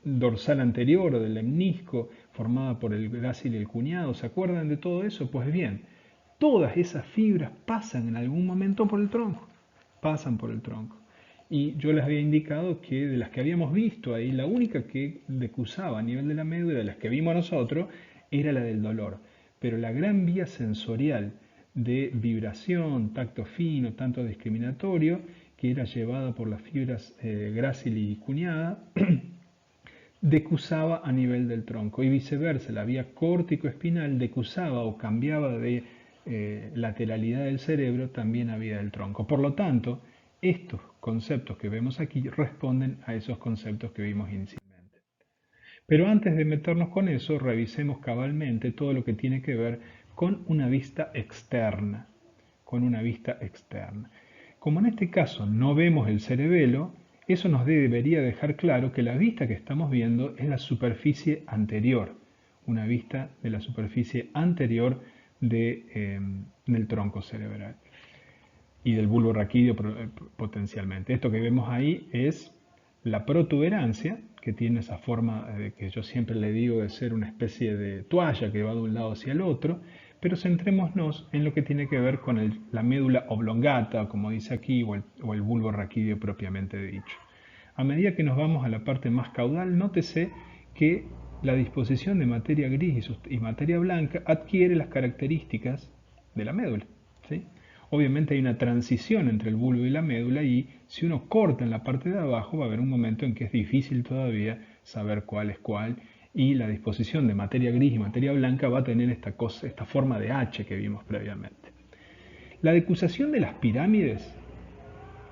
dorsal anterior o del lemnisco, formada por el grácil y el cuñado. ¿Se acuerdan de todo eso? Pues bien, todas esas fibras pasan en algún momento por el tronco, pasan por el tronco. Y yo les había indicado que de las que habíamos visto ahí, la única que decusaba a nivel de la médula, de las que vimos nosotros, era la del dolor. Pero la gran vía sensorial de vibración, tacto fino, tanto discriminatorio, que era llevada por las fibras grácil y cuñada, decusaba a nivel del tronco, y viceversa, la vía córtico-espinal decusaba o cambiaba de lateralidad del cerebro también a vía del tronco. Por lo tanto, estos conceptos que vemos aquí responden a esos conceptos que vimos inicialmente. Pero antes de meternos con eso, revisemos cabalmente todo lo que tiene que ver con una vista externa. Con una vista externa. Como en este caso no vemos el cerebelo, eso nos debería dejar claro que la vista que estamos viendo es la superficie anterior, una vista de la superficie anterior del tronco cerebral y del bulbo raquídeo potencialmente. Esto que vemos ahí es la protuberancia, que tiene esa forma que yo siempre le digo de ser una especie de toalla que va de un lado hacia el otro, pero centrémonos en lo que tiene que ver con la médula oblongata, como dice aquí, o el bulbo raquídeo propiamente dicho. A medida que nos vamos a la parte más caudal, nótese que la disposición de materia gris y materia blanca adquiere las características de la médula, ¿sí? Obviamente hay una transición entre el bulbo y la médula, y si uno corta en la parte de abajo va a haber un momento en que es difícil todavía saber cuál es cuál, y la disposición de materia gris y materia blanca va a tener esta forma de H que vimos previamente. La decusación de las pirámides,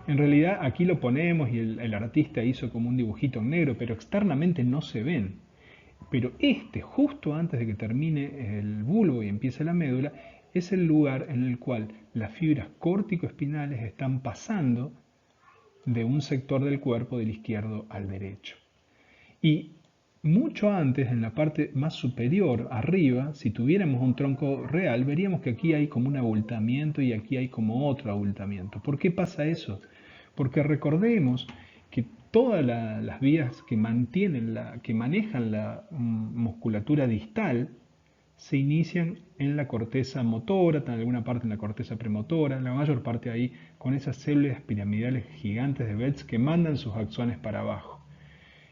en realidad aquí lo ponemos y el artista hizo como un dibujito en negro, pero externamente no se ven. Pero justo antes de que termine el bulbo y empiece la médula, es el lugar en el cual las fibras córtico-espinales están pasando de un sector del cuerpo del izquierdo al derecho. Y mucho antes, en la parte más superior, arriba, si tuviéramos un tronco real, veríamos que aquí hay como un abultamiento y aquí hay como otro abultamiento. ¿Por qué pasa eso? Porque recordemos que todas las vías que manejan la musculatura distal se inician en la corteza motora, en alguna parte en la corteza premotora, en la mayor parte ahí con esas células piramidales gigantes de Betz que mandan sus axones para abajo.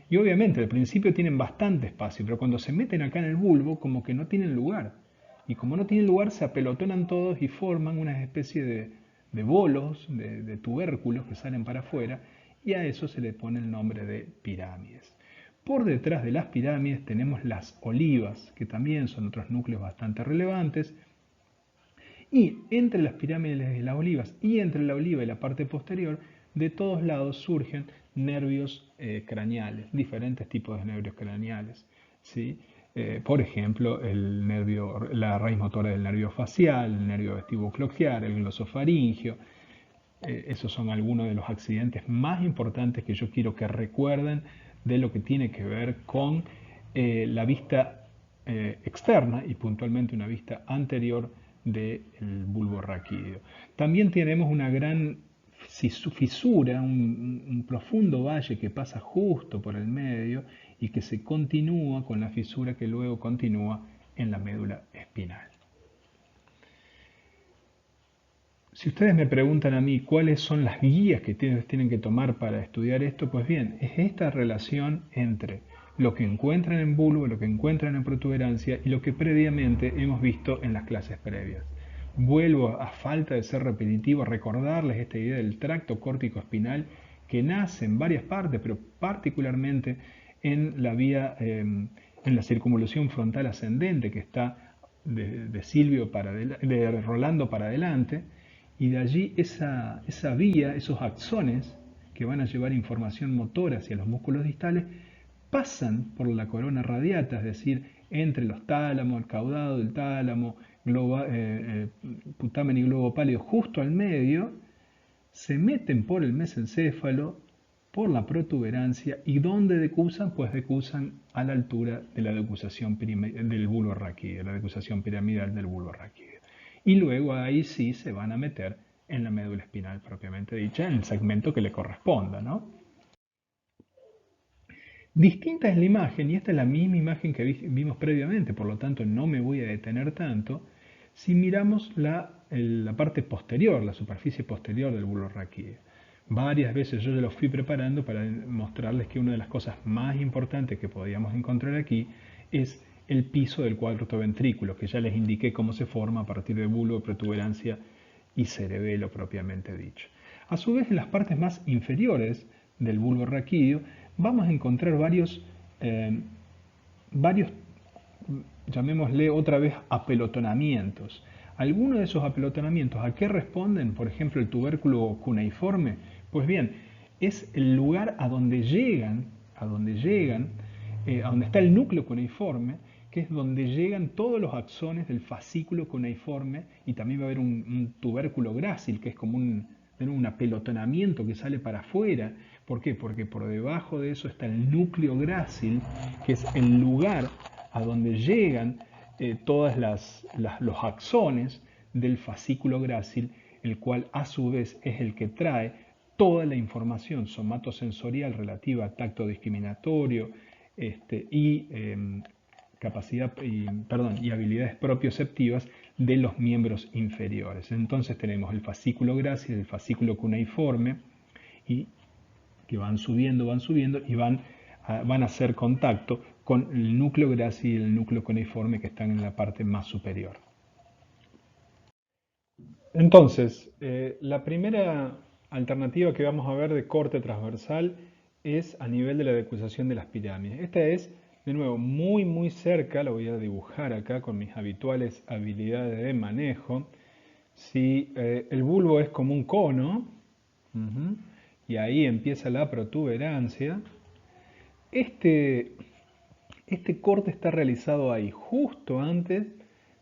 Y obviamente al principio tienen bastante espacio, pero cuando se meten acá en el bulbo como que no tienen lugar. Y como no tienen lugar se apelotonan todos y forman una especie de bolos, de tubérculos que salen para afuera, y a eso se le pone el nombre de pirámides. Por detrás de las pirámides tenemos las olivas, que también son otros núcleos bastante relevantes. Y entre las pirámides y las olivas, y entre la oliva y la parte posterior, de todos lados surgen nervios craneales, diferentes tipos de nervios craneales, ¿sí? Por ejemplo, la raíz motora del nervio facial, el nervio vestibucoclear, el glosofaringio. Esos son algunos de los accidentes más importantes que yo quiero que recuerden de lo que tiene que ver con la vista externa y puntualmente una vista anterior del bulbo raquídeo. También tenemos una gran fisura, un profundo valle que pasa justo por el medio y que se continúa con la fisura que luego continúa en la médula espinal. Si ustedes me preguntan a mí cuáles son las guías que tienen que tomar para estudiar esto, pues bien, es esta relación entre lo que encuentran en bulbo, lo que encuentran en protuberancia y lo que previamente hemos visto en las clases previas. Vuelvo, a falta de ser repetitivo, a recordarles esta idea del tracto córtico espinal que nace en varias partes, pero particularmente en la vía, en la circunvolución frontal ascendente que está de Silvio de Rolando para adelante, y de allí esa vía, esos axones que van a llevar información motora hacia los músculos distales, pasan por la corona radiata, es decir, entre los tálamos, el caudado del tálamo, putamen y globo pálido justo al medio, se meten por el mesencéfalo, por la protuberancia, y ¿dónde decusan? Pues decusan a la altura de la decusación del bulbo raquídeo, la decusación piramidal del bulbo raquídeo. Y luego ahí sí se van a meter en la médula espinal propiamente dicha, en el segmento que le corresponda, ¿no? Distinta es la imagen, y esta es la misma imagen que vimos previamente, por lo tanto no me voy a detener tanto, si miramos la parte posterior, la superficie posterior del bulbo raquídeo. Varias veces yo ya lo fui preparando para mostrarles que una de las cosas más importantes que podíamos encontrar aquí es el piso del cuarto ventrículo, que ya les indiqué cómo se forma a partir de bulbo, protuberancia y cerebelo propiamente dicho. A su vez, en las partes más inferiores del bulbo raquídeo vamos a encontrar varios, llamémosle otra vez, apelotonamientos. Algunos de esos apelotonamientos, ¿a qué responden? Por ejemplo, el tubérculo cuneiforme. Pues bien, es el lugar a donde llegan, a donde está el núcleo cuneiforme, que es donde llegan todos los axones del fascículo cuneiforme, y también va a haber un tubérculo grácil, que es como un apelotonamiento que sale para afuera. ¿Por qué? Porque por debajo de eso está el núcleo grácil, que es el lugar a donde llegan todos los axones del fascículo grácil, el cual a su vez es el que trae toda la información somatosensorial relativa a tacto discriminatorio y y habilidades propioceptivas de los miembros inferiores. Entonces tenemos el fascículo grácil, el fascículo cuneiforme, y que van subiendo y van a hacer contacto con el núcleo grácil y el núcleo cuneiforme que están en la parte más superior. Entonces, la primera alternativa que vamos a ver de corte transversal es a nivel de la decusación de las pirámides. Esta es, de nuevo, muy cerca, lo voy a dibujar acá con mis habituales habilidades de manejo. Si el bulbo es como un cono, y ahí empieza la protuberancia, este corte está realizado ahí, justo antes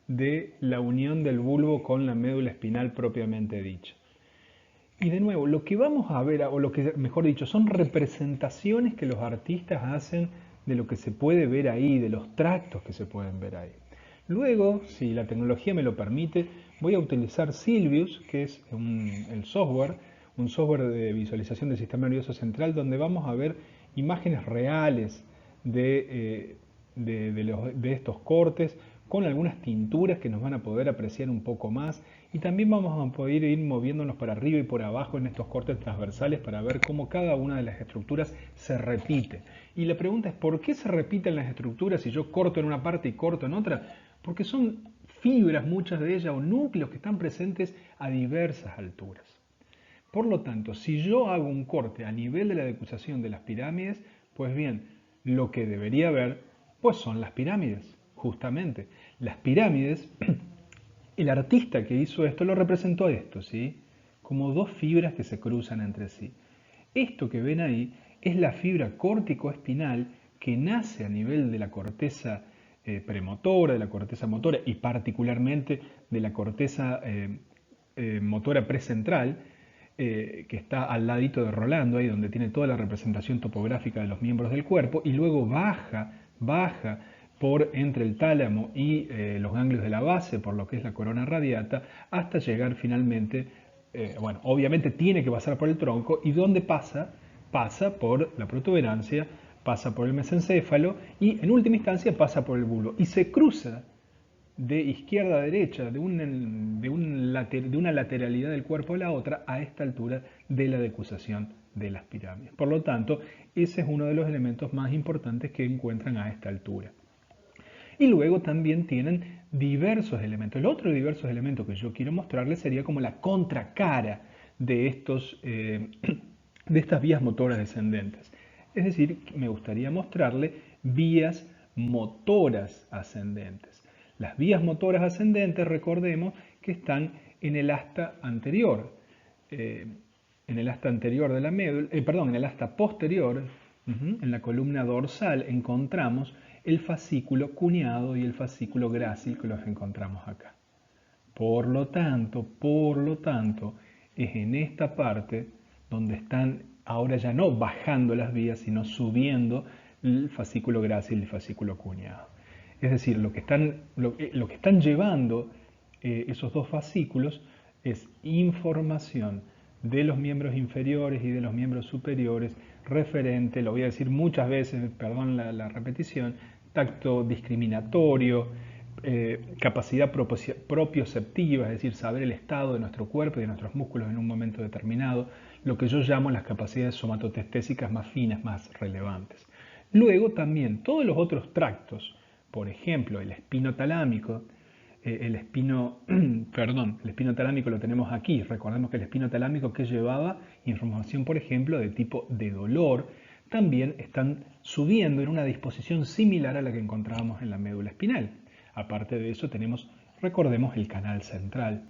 de la unión del bulbo con la médula espinal propiamente dicha. Y de nuevo, lo que vamos a ver, o lo que mejor dicho, son representaciones que los artistas hacen de lo que se puede ver ahí, de los tractos que se pueden ver ahí. Luego, si la tecnología me lo permite, voy a utilizar Silvius, que es el software, un software de visualización del sistema nervioso central, donde vamos a ver imágenes reales de estos cortes, con algunas tinturas que nos van a poder apreciar un poco más, y también vamos a poder ir moviéndonos para arriba y por abajo en estos cortes transversales para ver cómo cada una de las estructuras se repite. Y la pregunta es, ¿por qué se repiten las estructuras si yo corto en una parte y corto en otra? Porque son fibras, muchas de ellas, o núcleos que están presentes a diversas alturas. Por lo tanto, si yo hago un corte a nivel de la decusación de las pirámides, pues bien, lo que debería ver, pues son las pirámides, justamente. Las pirámides, el artista que hizo esto lo representó esto, ¿sí? Como dos fibras que se cruzan entre sí. Esto que ven ahí es la fibra córtico-espinal que nace a nivel de la corteza premotora, de la corteza motora y particularmente de la corteza motora precentral, que está al ladito de Rolando, ahí donde tiene toda la representación topográfica de los miembros del cuerpo, y luego baja por entre el tálamo y los ganglios de la base, por lo que es la corona radiata, hasta llegar finalmente, bueno, obviamente tiene que pasar por el tronco, y ¿dónde pasa? Pasa por la protuberancia, pasa por el mesencéfalo y en última instancia pasa por el bulbo y se cruza de izquierda a derecha, de una lateralidad del cuerpo a la otra, a esta altura de la decusación de las pirámides. Por lo tanto, ese es uno de los elementos más importantes que encuentran a esta altura. Y luego también tienen diversos elementos. El otro diversos elementos que yo quiero mostrarles sería como la contracara de, de estas vías motoras descendentes. Es decir, me gustaría mostrarle vías motoras ascendentes. Las vías motoras ascendentes, recordemos que están en el asta anterior, en el asta anterior de la médula, en el asta posterior, en la columna dorsal encontramos el fascículo cuneado y el fascículo grácil que los encontramos acá. Por lo tanto, es en esta parte donde están ahora ya no bajando las vías, sino subiendo el fascículo grácil y el fascículo cuneado. Es decir, lo que están llevando esos dos fascículos es información de los miembros inferiores y de los miembros superiores referente, lo voy a decir muchas veces, perdón la repetición, tacto discriminatorio, capacidad propioceptiva, es decir, saber el estado de nuestro cuerpo y de nuestros músculos en un momento determinado, lo que yo llamo las capacidades somatotestésicas más finas, más relevantes. Luego también todos los otros tractos, por ejemplo, el espino talámico, el espino talámico lo tenemos aquí. Recordemos que el espino talámico que llevaba información, por ejemplo, de tipo de dolor, también están subiendo en una disposición similar a la que encontrábamos en la médula espinal. Aparte de eso tenemos, recordemos, el canal central.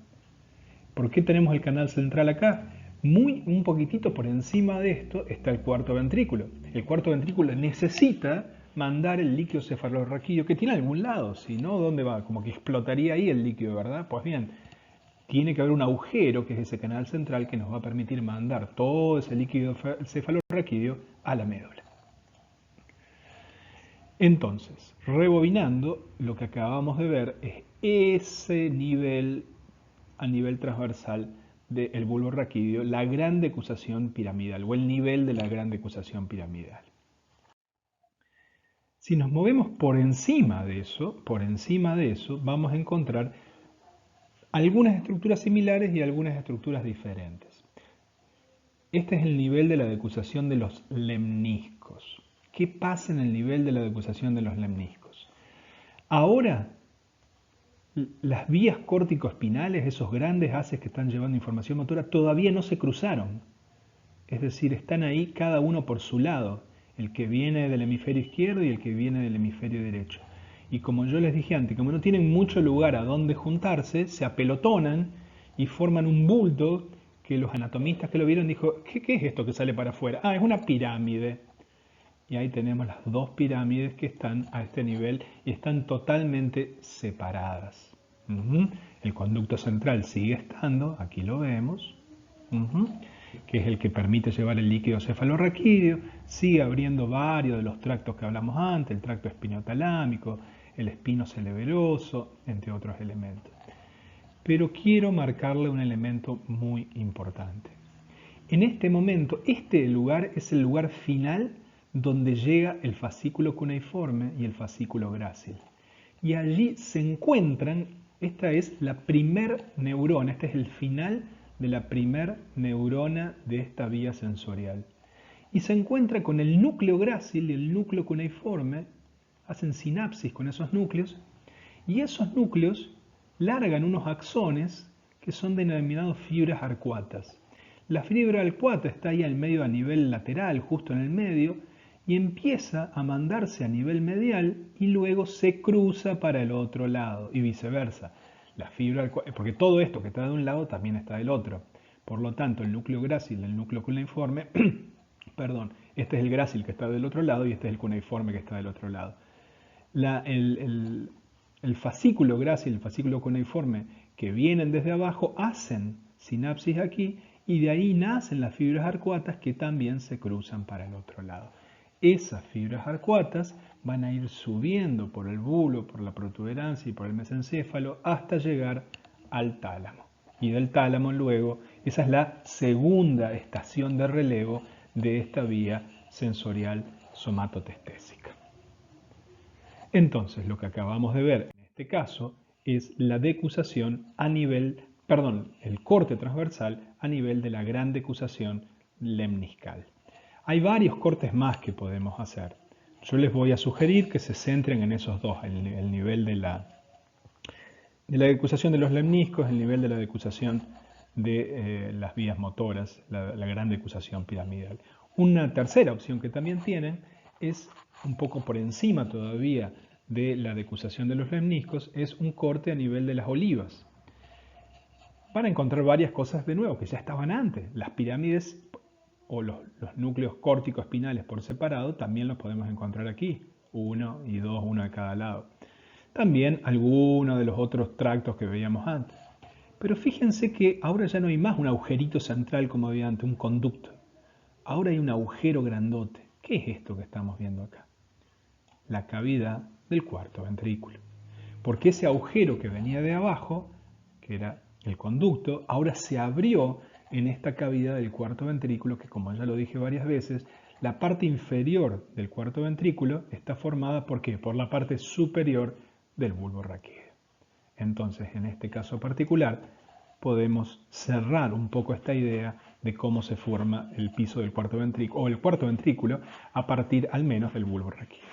¿Por qué tenemos el canal central acá? Un poquitito por encima de esto está el cuarto ventrículo. El cuarto ventrículo necesita mandar el líquido cefalorraquídeo que tiene algún lado, si no, ¿dónde va? Como que explotaría ahí el líquido, ¿verdad? Pues bien, tiene que haber un agujero, que es ese canal central, que nos va a permitir mandar todo ese líquido cefalorraquídeo a la médula. Entonces, rebobinando, lo que acabamos de ver es ese nivel a nivel transversal del bulbo raquídeo, la gran decusación piramidal, o el nivel de la gran decusación piramidal. Si nos movemos por encima de eso, vamos a encontrar algunas estructuras similares y algunas estructuras diferentes. Este es el nivel de la decusación de los lemniscos. ¿Qué pasa en el nivel de la decusación de los lemniscos? Ahora, las vías córtico-espinales, esos grandes haces que están llevando información motora, todavía no se cruzaron. Es decir, están ahí cada uno por su lado, el que viene del hemisferio izquierdo y el que viene del hemisferio derecho. Y como yo les dije antes, como no tienen mucho lugar a donde juntarse, se apelotonan y forman un bulto que los anatomistas que lo vieron dijo, ¿qué es esto que sale para afuera? Ah, es una pirámide. Y ahí tenemos las dos pirámides que están a este nivel y están totalmente separadas. El conducto central sigue estando, aquí lo vemos, que es el que permite llevar el líquido cefalorraquídeo, sigue abriendo varios de los tractos que hablamos antes, el tracto espinotalámico, el espino cerebeloso, entre otros elementos. Pero quiero marcarle un elemento muy importante. En este momento, este lugar es el lugar final donde llega el fascículo cuneiforme y el fascículo grácil. Y allí se encuentran, esta es la primer neurona, este es el final de la primer neurona de esta vía sensorial. Y se encuentra con el núcleo grácil y el núcleo cuneiforme, hacen sinapsis con esos núcleos, y esos núcleos largan unos axones que son denominados fibras arcuatas. La fibra arcuata está ahí al medio a nivel lateral, justo en el medio, y empieza a mandarse a nivel medial y luego se cruza para el otro lado y viceversa. La fibra, porque todo esto que está de un lado también está del otro. Por lo tanto, el núcleo grácil y el núcleo cuneiforme, este es el grácil que está del otro lado y este es el cuneiforme que está del otro lado. El fascículo grácil y el fascículo cuneiforme que vienen desde abajo hacen sinapsis aquí y de ahí nacen las fibras arcuatas que también se cruzan para el otro lado. Esas fibras arcuatas van a ir subiendo por el bulo, por la protuberancia y por el mesencéfalo hasta llegar al tálamo. Y del tálamo luego, esa es la segunda estación de relevo de esta vía sensorial somatotestésica. Entonces, lo que acabamos de ver en este caso es la decusación a nivel, el corte transversal a nivel de la gran decusación lemniscal. Hay varios cortes más que podemos hacer. Yo les voy a sugerir que se centren en esos dos, el nivel de la decusación de los lemniscos, el nivel de la decusación de las vías motoras, la gran decusación piramidal. Una tercera opción que también tienen es un poco por encima todavía de la decusación de los lemniscos, es un corte a nivel de las olivas. Van a encontrar varias cosas de nuevo que ya estaban antes. Las pirámides o los núcleos córtico-espinales por separado también los podemos encontrar aquí. 1 y 2, uno de cada lado. También algunos de los otros tractos que veíamos antes. Pero fíjense que ahora ya no hay más un agujerito central como había antes, un conducto. Ahora hay un agujero grandote. ¿Qué es esto que estamos viendo acá? La cavidad del cuarto ventrículo. Porque ese agujero que venía de abajo, que era el conducto, ahora se abrió en esta cavidad del cuarto ventrículo, que como ya lo dije varias veces, la parte inferior del cuarto ventrículo está formada ¿por qué? Por la parte superior del bulbo raquídeo. Entonces, en este caso particular, podemos cerrar un poco esta idea de cómo se forma el piso del cuarto ventrículo, o el cuarto ventrículo, a partir al menos del bulbo raquídeo.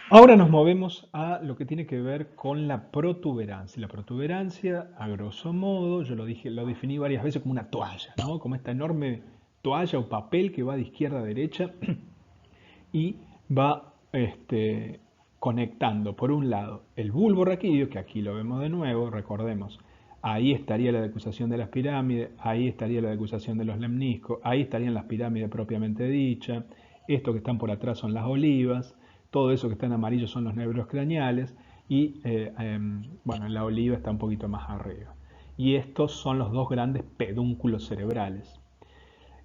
Ahora nos movemos a lo que tiene que ver con la protuberancia. La protuberancia, a grosso modo, yo lo definí varias veces como una toalla, ¿no? Como esta enorme toalla o papel que va de izquierda a derecha y va conectando, por un lado, el bulbo raquídeo, que aquí lo vemos de nuevo, recordemos, ahí estaría la decusación de las pirámides, ahí estaría la decusación de los lemniscos, ahí estarían las pirámides propiamente dichas, esto que están por atrás son las olivas, todo eso que está en amarillo son los nervios craneales y bueno, la oliva está un poquito más arriba. Y estos son los dos grandes pedúnculos cerebrales.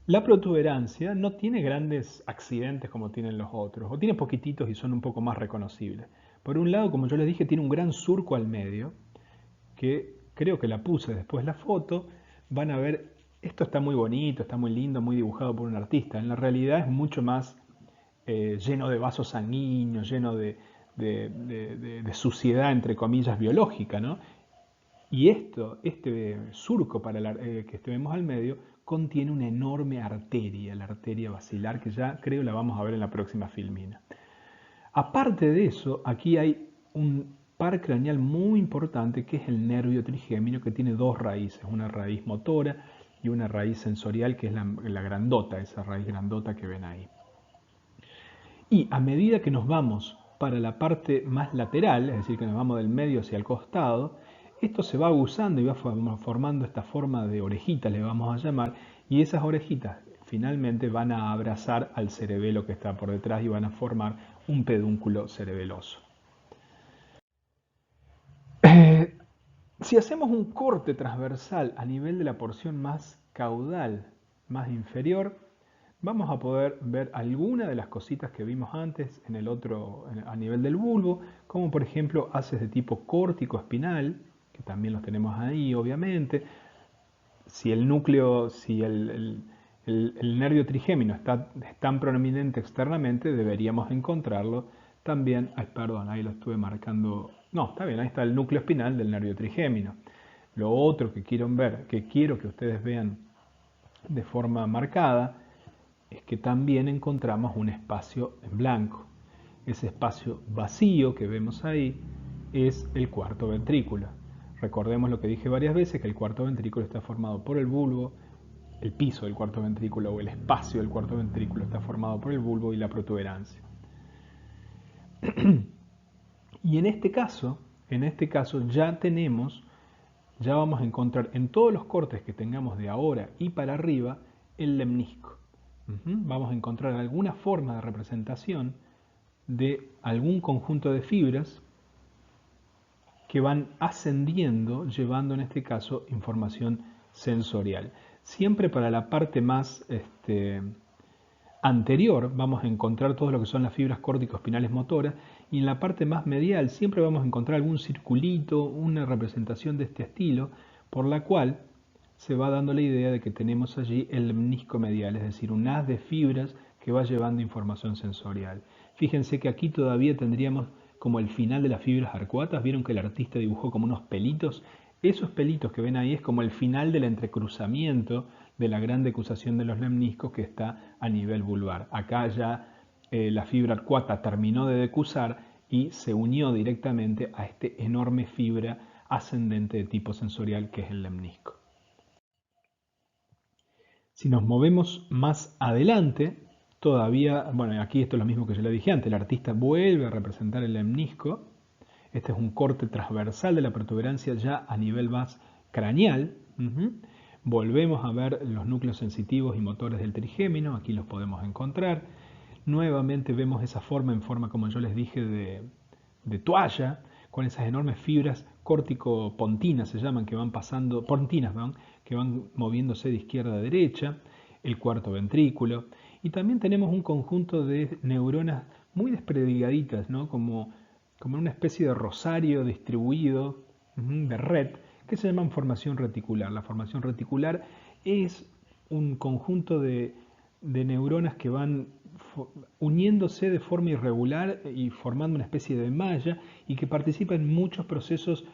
La protuberancia no tiene grandes accidentes como tienen los otros, o tiene poquititos y son un poco más reconocibles. Por un lado, como yo les dije, tiene un gran surco al medio, que creo que la puse después la foto. Van a ver, esto está muy bonito, está muy lindo, muy dibujado por un artista. En la realidad es mucho más lleno de vasos sanguíneos, lleno de suciedad, entre comillas, biológica, ¿no? Y este surco que vemos al medio contiene una enorme arteria, la arteria basilar, que ya creo la vamos a ver en la próxima filmina. Aparte de eso, aquí hay un par craneal muy importante que es el nervio trigémino, que tiene dos raíces, una raíz motora y una raíz sensorial, que es la grandota, esa raíz grandota que ven ahí. Y a medida que nos vamos para la parte más lateral, es decir, que nos vamos del medio hacia el costado, esto se va aguzando y va formando esta forma de orejita, le vamos a llamar, y esas orejitas finalmente van a abrazar al cerebelo que está por detrás y van a formar un pedúnculo cerebeloso. Si hacemos un corte transversal a nivel de la porción más caudal, más inferior, vamos a poder ver algunas de las cositas que vimos antes en el otro, a nivel del bulbo, como por ejemplo haces de tipo córtico espinal, que también los tenemos ahí obviamente. Si el núcleo, si el nervio trigémino está tan prominente externamente, deberíamos encontrarlo también. Ay, perdón, ahí lo estuve marcando. No, está bien, ahí está el núcleo espinal del nervio trigémino. Lo otro que quiero que ustedes vean de forma marcada, es que también encontramos un espacio en blanco. Ese espacio vacío que vemos ahí es el cuarto ventrículo. Recordemos lo que dije varias veces, que el cuarto ventrículo está formado por el bulbo, el piso del cuarto ventrículo o el espacio del cuarto ventrículo está formado por el bulbo y la protuberancia. Y en este caso ya vamos a encontrar en todos los cortes que tengamos de ahora y para arriba el lemnisco. Vamos a encontrar alguna forma de representación de algún conjunto de fibras que van ascendiendo, llevando en este caso información sensorial. Siempre para la parte más anterior vamos a encontrar todo lo que son las fibras córtico-espinales motoras, y en la parte más medial siempre vamos a encontrar algún circulito, una representación de este estilo, por la cual se va dando la idea de que tenemos allí el lemnisco medial, es decir, un haz de fibras que va llevando información sensorial. Fíjense que aquí todavía tendríamos como el final de las fibras arcuatas. Vieron que el artista dibujó como unos pelitos. Esos pelitos que ven ahí es como el final del entrecruzamiento de la gran decusación de los lemniscos que está a nivel vulvar. Acá ya la fibra arcuata terminó de decusar y se unió directamente a este enorme fibra ascendente de tipo sensorial que es el lemnisco. Si nos movemos más adelante, todavía, bueno, aquí esto es lo mismo que yo le dije antes, el artista vuelve a representar el lemnisco. Este es un corte transversal de la protuberancia ya a nivel más craneal. Volvemos a ver los núcleos sensitivos y motores del trigémino, aquí los podemos encontrar. Nuevamente vemos esa forma en forma, como yo les dije, de toalla, con esas enormes fibras córtico-pontinas se llaman, que van pasando, pontinas, ¿no? Que van moviéndose de izquierda a derecha, el cuarto ventrículo. Y también tenemos un conjunto de neuronas muy desperdigaditas, ¿no? Como una especie de rosario distribuido, de red, que se llama formación reticular. La formación reticular es un conjunto de neuronas que van uniéndose de forma irregular y formando una especie de malla y que participa en muchos procesos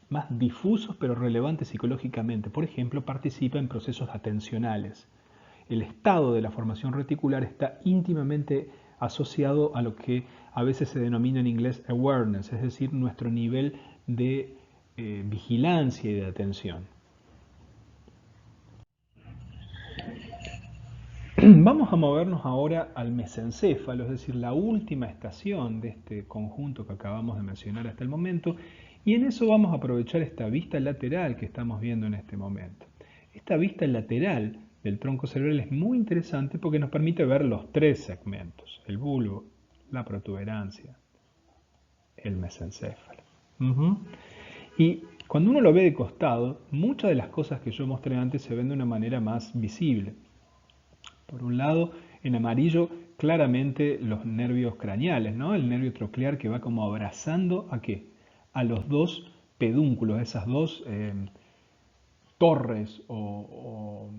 más difusos pero relevantes psicológicamente. Por ejemplo, participa en procesos atencionales. El estado de la formación reticular está íntimamente asociado a lo que a veces se denomina en inglés awareness, es decir, nuestro nivel de vigilancia y de atención. Vamos a movernos ahora al mesencéfalo, es decir, la última estación de este conjunto que acabamos de mencionar hasta el momento, y en eso vamos a aprovechar esta vista lateral que estamos viendo en este momento. Esta vista lateral del tronco cerebral es muy interesante porque nos permite ver los tres segmentos, el bulbo, la protuberancia, el mesencéfalo. Y cuando uno lo ve de costado, muchas de las cosas que yo mostré antes se ven de una manera más visible. Por un lado, en amarillo, claramente los nervios craneales, ¿no? El nervio troclear que va como abrazando ¿a qué? A los dos pedúnculos, esas dos torres o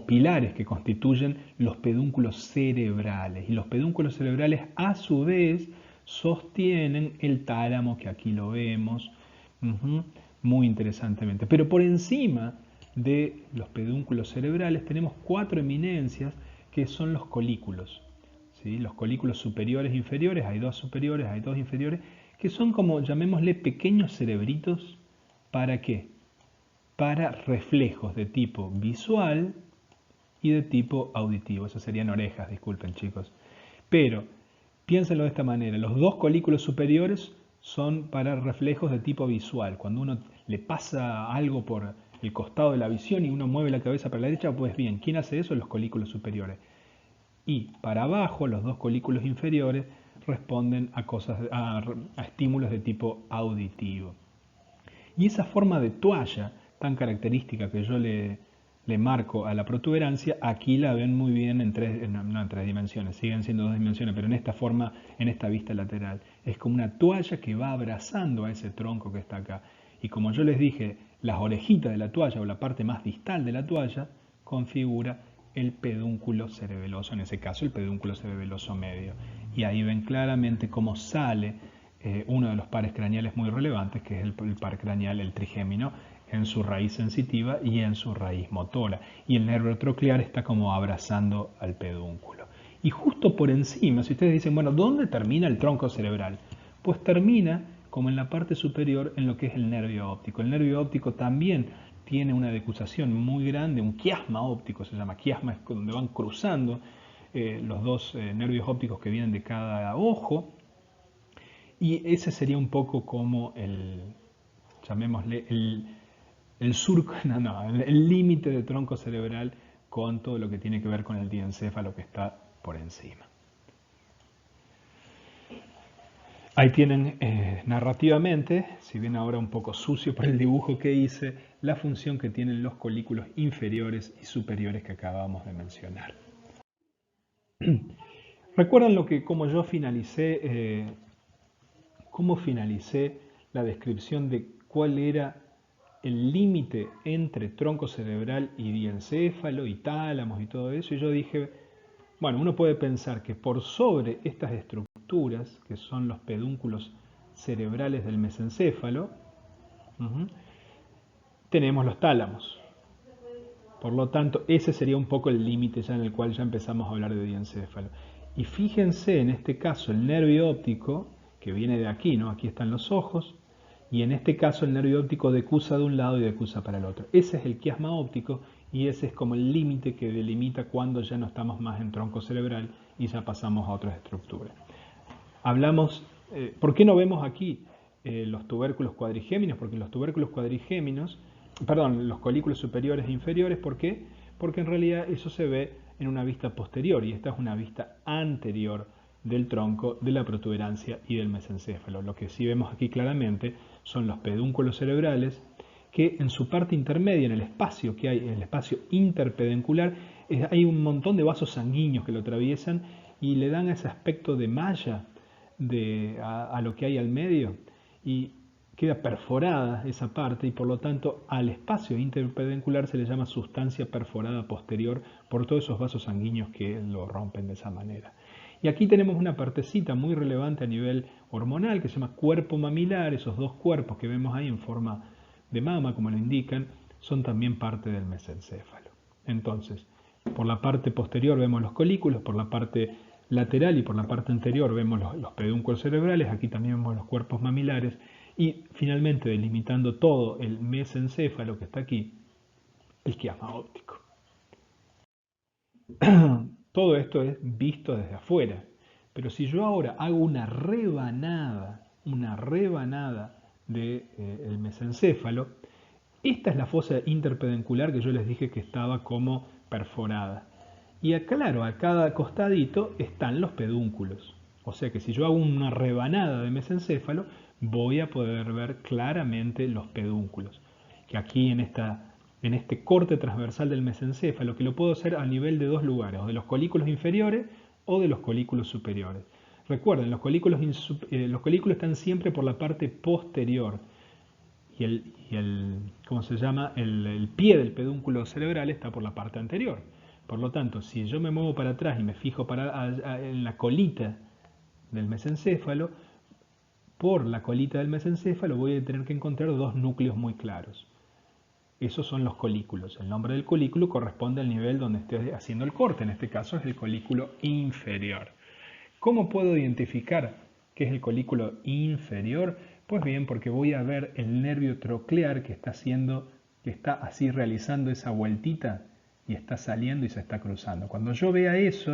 pilares que constituyen los pedúnculos cerebrales. Y los pedúnculos cerebrales a su vez sostienen el tálamo, que aquí lo vemos, muy interesantemente. Pero por encima de los pedúnculos cerebrales tenemos cuatro eminencias que son los colículos. ¿Sí? Los colículos superiores e inferiores, hay dos superiores, hay dos inferiores, que son como, llamémosle, pequeños cerebritos. ¿Para qué? Para reflejos de tipo visual y de tipo auditivo. Esas serían orejas, disculpen chicos. Pero piénsenlo de esta manera, los dos colículos superiores son para reflejos de tipo visual. Cuando uno le pasa algo por el costado de la visión y uno mueve la cabeza para la derecha, pues bien, ¿quién hace eso? Los colículos superiores. Y para abajo, los dos colículos inferiores responden a estímulos de tipo auditivo. Y esa forma de toalla tan característica que yo le marco a la protuberancia, aquí la ven muy bien no en tres dimensiones, siguen siendo dos dimensiones, pero en esta forma, en esta vista lateral. Es como una toalla que va abrazando a ese tronco que está acá. Y como yo les dije, las orejitas de la toalla o la parte más distal de la toalla configura el pedúnculo cerebeloso, en ese caso el pedúnculo cerebeloso medio. Y ahí ven claramente cómo sale uno de los pares craneales muy relevantes, que es el par craneal, el trigémino, en su raíz sensitiva y en su raíz motora. Y el nervio troclear está como abrazando al pedúnculo. Y justo por encima, si ustedes dicen, bueno, ¿dónde termina el tronco cerebral? Pues termina como en la parte superior en lo que es el nervio óptico. El nervio óptico también tiene una decusación muy grande, un quiasma óptico se llama. Quiasma es donde van cruzando los dos nervios ópticos que vienen de cada ojo. Y ese sería un poco como llamémosle, el surco, el límite de tronco cerebral con todo lo que tiene que ver con el diencéfalo que está por encima. Ahí tienen narrativamente, si bien ahora un poco sucio por el dibujo que hice, la función que tienen los colículos inferiores y superiores que acabamos de mencionar. ¿Recuerdan cómo yo finalicé la descripción de cuál era el límite entre tronco cerebral y diencéfalo y tálamos y todo eso? Y yo dije, bueno, uno puede pensar que por sobre estas estructuras, que son los pedúnculos cerebrales del mesencéfalo, tenemos los tálamos. Por lo tanto, ese sería un poco el límite ya en el cual ya empezamos a hablar de diencéfalo. Y fíjense en este caso el nervio óptico, que viene de aquí, ¿no? Aquí están los ojos, y en este caso el nervio óptico decusa de un lado y decusa para el otro. Ese es el quiasma óptico y ese es como el límite que delimita cuando ya no estamos más en tronco cerebral y ya pasamos a otras estructuras. Hablamos, ¿por qué no vemos aquí los tubérculos cuadrigéminos? Porque los tubérculos cuadrigéminos, perdón, los colículos superiores e inferiores, ¿por qué? Porque en realidad eso se ve en una vista posterior y esta es una vista anterior del tronco, de la protuberancia y del mesencéfalo. Lo que sí vemos aquí claramente son los pedúnculos cerebrales que en su parte intermedia, en el espacio que hay, en el espacio interpeduncular, hay un montón de vasos sanguíneos que lo atraviesan y le dan ese aspecto de malla a lo que hay al medio y queda perforada esa parte y por lo tanto al espacio interpeduncular se le llama sustancia perforada posterior por todos esos vasos sanguíneos que lo rompen de esa manera. Y aquí tenemos una partecita muy relevante a nivel hormonal que se llama cuerpo mamilar. Esos dos cuerpos que vemos ahí en forma de mama, como lo indican, son también parte del mesencéfalo. Entonces, por la parte posterior vemos los colículos, por la parte lateral y por la parte anterior vemos los pedúnculos cerebrales, aquí también vemos los cuerpos mamilares y finalmente delimitando todo el mesencéfalo que está aquí, el quiasma óptico. Todo esto es visto desde afuera, pero si yo ahora hago una rebanada del mesencéfalo, esta es la fosa interpeduncular que yo les dije que estaba como perforada. Y claro, a cada costadito están los pedúnculos. O sea que si yo hago una rebanada de mesencéfalo, voy a poder ver claramente los pedúnculos. Que aquí en este corte transversal del mesencéfalo, que lo puedo hacer a nivel de dos lugares, o de los colículos inferiores o de los colículos superiores. Recuerden, los colículos están siempre por la parte posterior y ¿cómo se llama? El pie del pedúnculo cerebral está por la parte anterior. Por lo tanto, si yo me muevo para atrás y me fijo en la colita del mesencéfalo, por la colita del mesencéfalo voy a tener que encontrar dos núcleos muy claros. Esos son los colículos. El nombre del colículo corresponde al nivel donde esté haciendo el corte. En este caso es el colículo inferior. ¿Cómo puedo identificar qué es el colículo inferior? Pues bien, porque voy a ver el nervio troclear que está así realizando esa vueltita y está saliendo y se está cruzando. Cuando yo vea eso,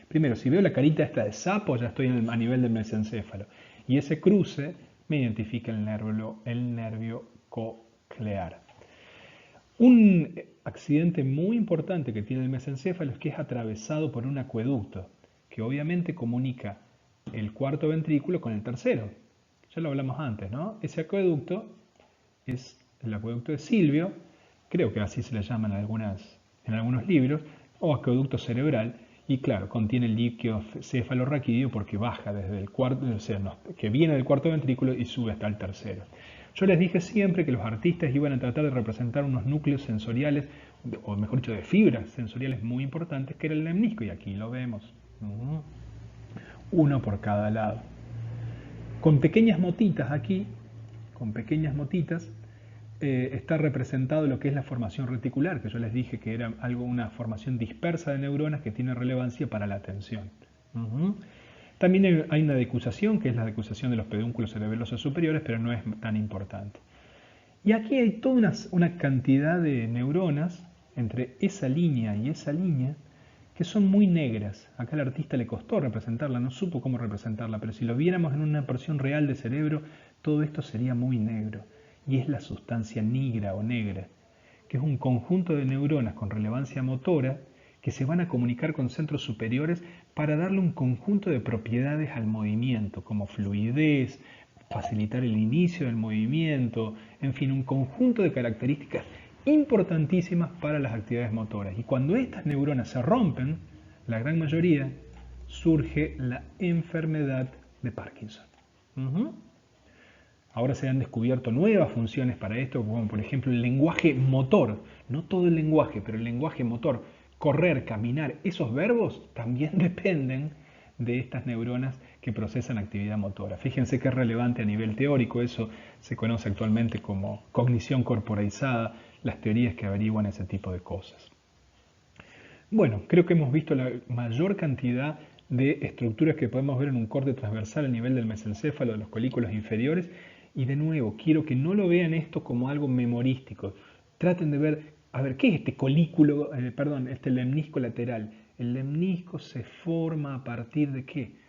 primero, si veo la carita esta de sapo, ya estoy a nivel del mesencéfalo. Y ese cruce me identifica el nervio coclear. Un accidente muy importante que tiene el mesencéfalo es que es atravesado por un acueducto, que obviamente comunica el cuarto ventrículo con el tercero. Ya lo hablamos antes, ¿no? Ese acueducto es el acueducto de Silvio, creo que así se le llaman en algunos libros, o acueducto cerebral, y claro, contiene el líquido cefalorraquídeo porque baja desde el cuarto, o sea, que viene del cuarto ventrículo y sube hasta el tercero. Yo les dije siempre que los artistas iban a tratar de representar unos núcleos sensoriales, o mejor dicho, de fibras sensoriales muy importantes, que era el lemnisco, y aquí lo vemos. Uno por cada lado. Con pequeñas motitas aquí, está representado lo que es la formación reticular, que yo les dije que era una formación dispersa de neuronas que tiene relevancia para la atención. También hay una decusación, que es la decusación de los pedúnculos cerebelosos superiores, pero no es tan importante. Y aquí hay toda una cantidad de neuronas entre esa línea y esa línea que son muy negras. Acá al artista le costó representarla, no supo cómo representarla, pero si lo viéramos en una porción real de cerebro, todo esto sería muy negro. Y es la sustancia nigra o negra, que es un conjunto de neuronas con relevancia motora que se van a comunicar con centros superiores para darle un conjunto de propiedades al movimiento, como fluidez, facilitar el inicio del movimiento, en fin, un conjunto de características importantísimas para las actividades motoras. Y cuando estas neuronas se rompen, la gran mayoría, surge la enfermedad de Parkinson. Ahora se han descubierto nuevas funciones para esto, como por ejemplo el lenguaje motor. No todo el lenguaje, pero el lenguaje motor. Correr, caminar, esos verbos también dependen de estas neuronas que procesan actividad motora. Fíjense que es relevante a nivel teórico, eso se conoce actualmente como cognición corporalizada, las teorías que averiguan ese tipo de cosas. Bueno, creo que hemos visto la mayor cantidad de estructuras que podemos ver en un corte transversal a nivel del mesencéfalo, de los colículos inferiores, y de nuevo, quiero que no lo vean esto como algo memorístico. Traten de ver, a ver, ¿qué es este colículo, este lemnisco lateral? El lemnisco se forma a partir de ¿qué?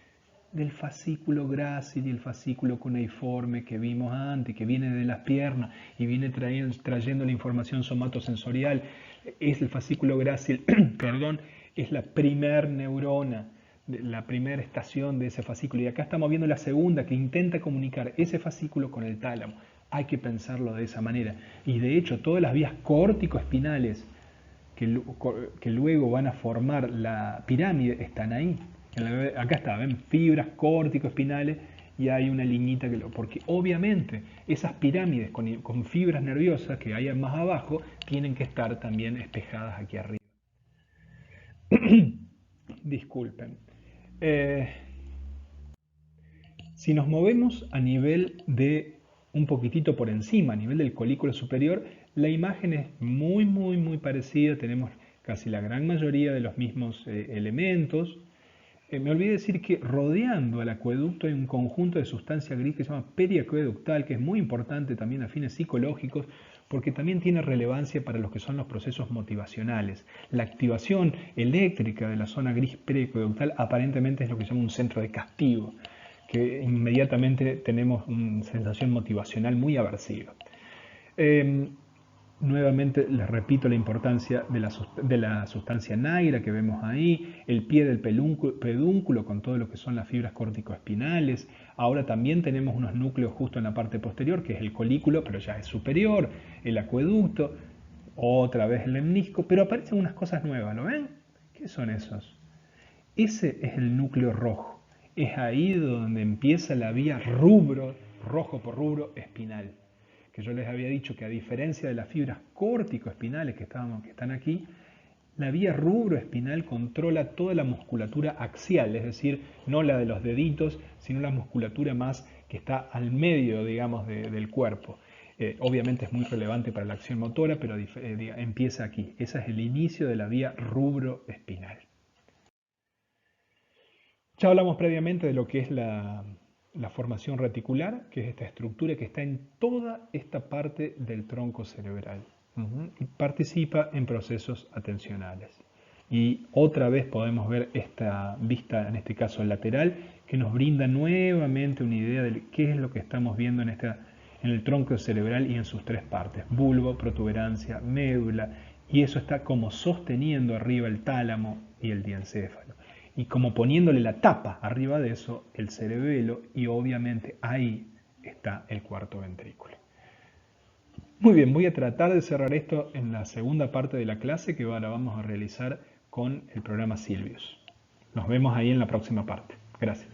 Del fascículo grácil y el fascículo cuneiforme que vimos antes, que viene de las piernas y viene trayendo la información somatosensorial. Es el fascículo grácil, perdón, es la primer neurona, la primera estación de ese fascículo. Y acá estamos viendo la segunda que intenta comunicar ese fascículo con el tálamo. Hay que pensarlo de esa manera. Y de hecho, todas las vías córtico-espinales que luego van a formar la pirámide están ahí. Acá está, ven, fibras córtico-espinales y hay una liñita porque obviamente esas pirámides con fibras nerviosas que hay más abajo tienen que estar también espejadas aquí arriba. Disculpen. Si nos movemos a nivel de un poquitito por encima, a nivel del colículo superior, la imagen es muy parecida. Tenemos casi la gran mayoría de los mismos elementos. Me olvidé decir que rodeando al acueducto hay un conjunto de sustancia gris que se llama periacueductal, que es muy importante también a fines psicológicos, porque también tiene relevancia para los que son los procesos motivacionales. La activación eléctrica de la zona gris periacueductal aparentemente es lo que se llama un centro de castigo, que inmediatamente tenemos una sensación motivacional muy aversiva. Nuevamente les repito la importancia de la sustancia naira que vemos ahí, el pie del pedúnculo con todo lo que son las fibras córtico-espinales. Ahora también tenemos unos núcleos justo en la parte posterior, que es el colículo, pero ya es superior, el acueducto, otra vez el lemnisco, pero aparecen unas cosas nuevas, ¿lo ven? ¿Qué son esos? Ese es el núcleo rojo. Es ahí donde empieza la vía rubro, rojo por rubro, espinal. Que yo les había dicho que a diferencia de las fibras córtico-espinales que están aquí, la vía rubro-espinal controla toda la musculatura axial, es decir, no la de los deditos, sino la musculatura más que está al medio, digamos, del cuerpo. Obviamente es muy relevante para la acción motora, pero empieza aquí. Ese es el inicio de la vía rubro-espinal. Ya hablamos previamente de lo que es la formación reticular, que es esta estructura que está en toda esta parte del tronco cerebral. Y participa en procesos atencionales. Y otra vez podemos ver esta vista, en este caso lateral, que nos brinda nuevamente una idea de qué es lo que estamos viendo en el tronco cerebral y en sus tres partes: bulbo, protuberancia, médula, y eso está como sosteniendo arriba el tálamo y el diencéfalo. Y como poniéndole la tapa arriba de eso, el cerebelo, y obviamente ahí está el cuarto ventrículo. Muy bien, voy a tratar de cerrar esto en la segunda parte de la clase que ahora vamos a realizar con el programa Silvius. Nos vemos ahí en la próxima parte. Gracias.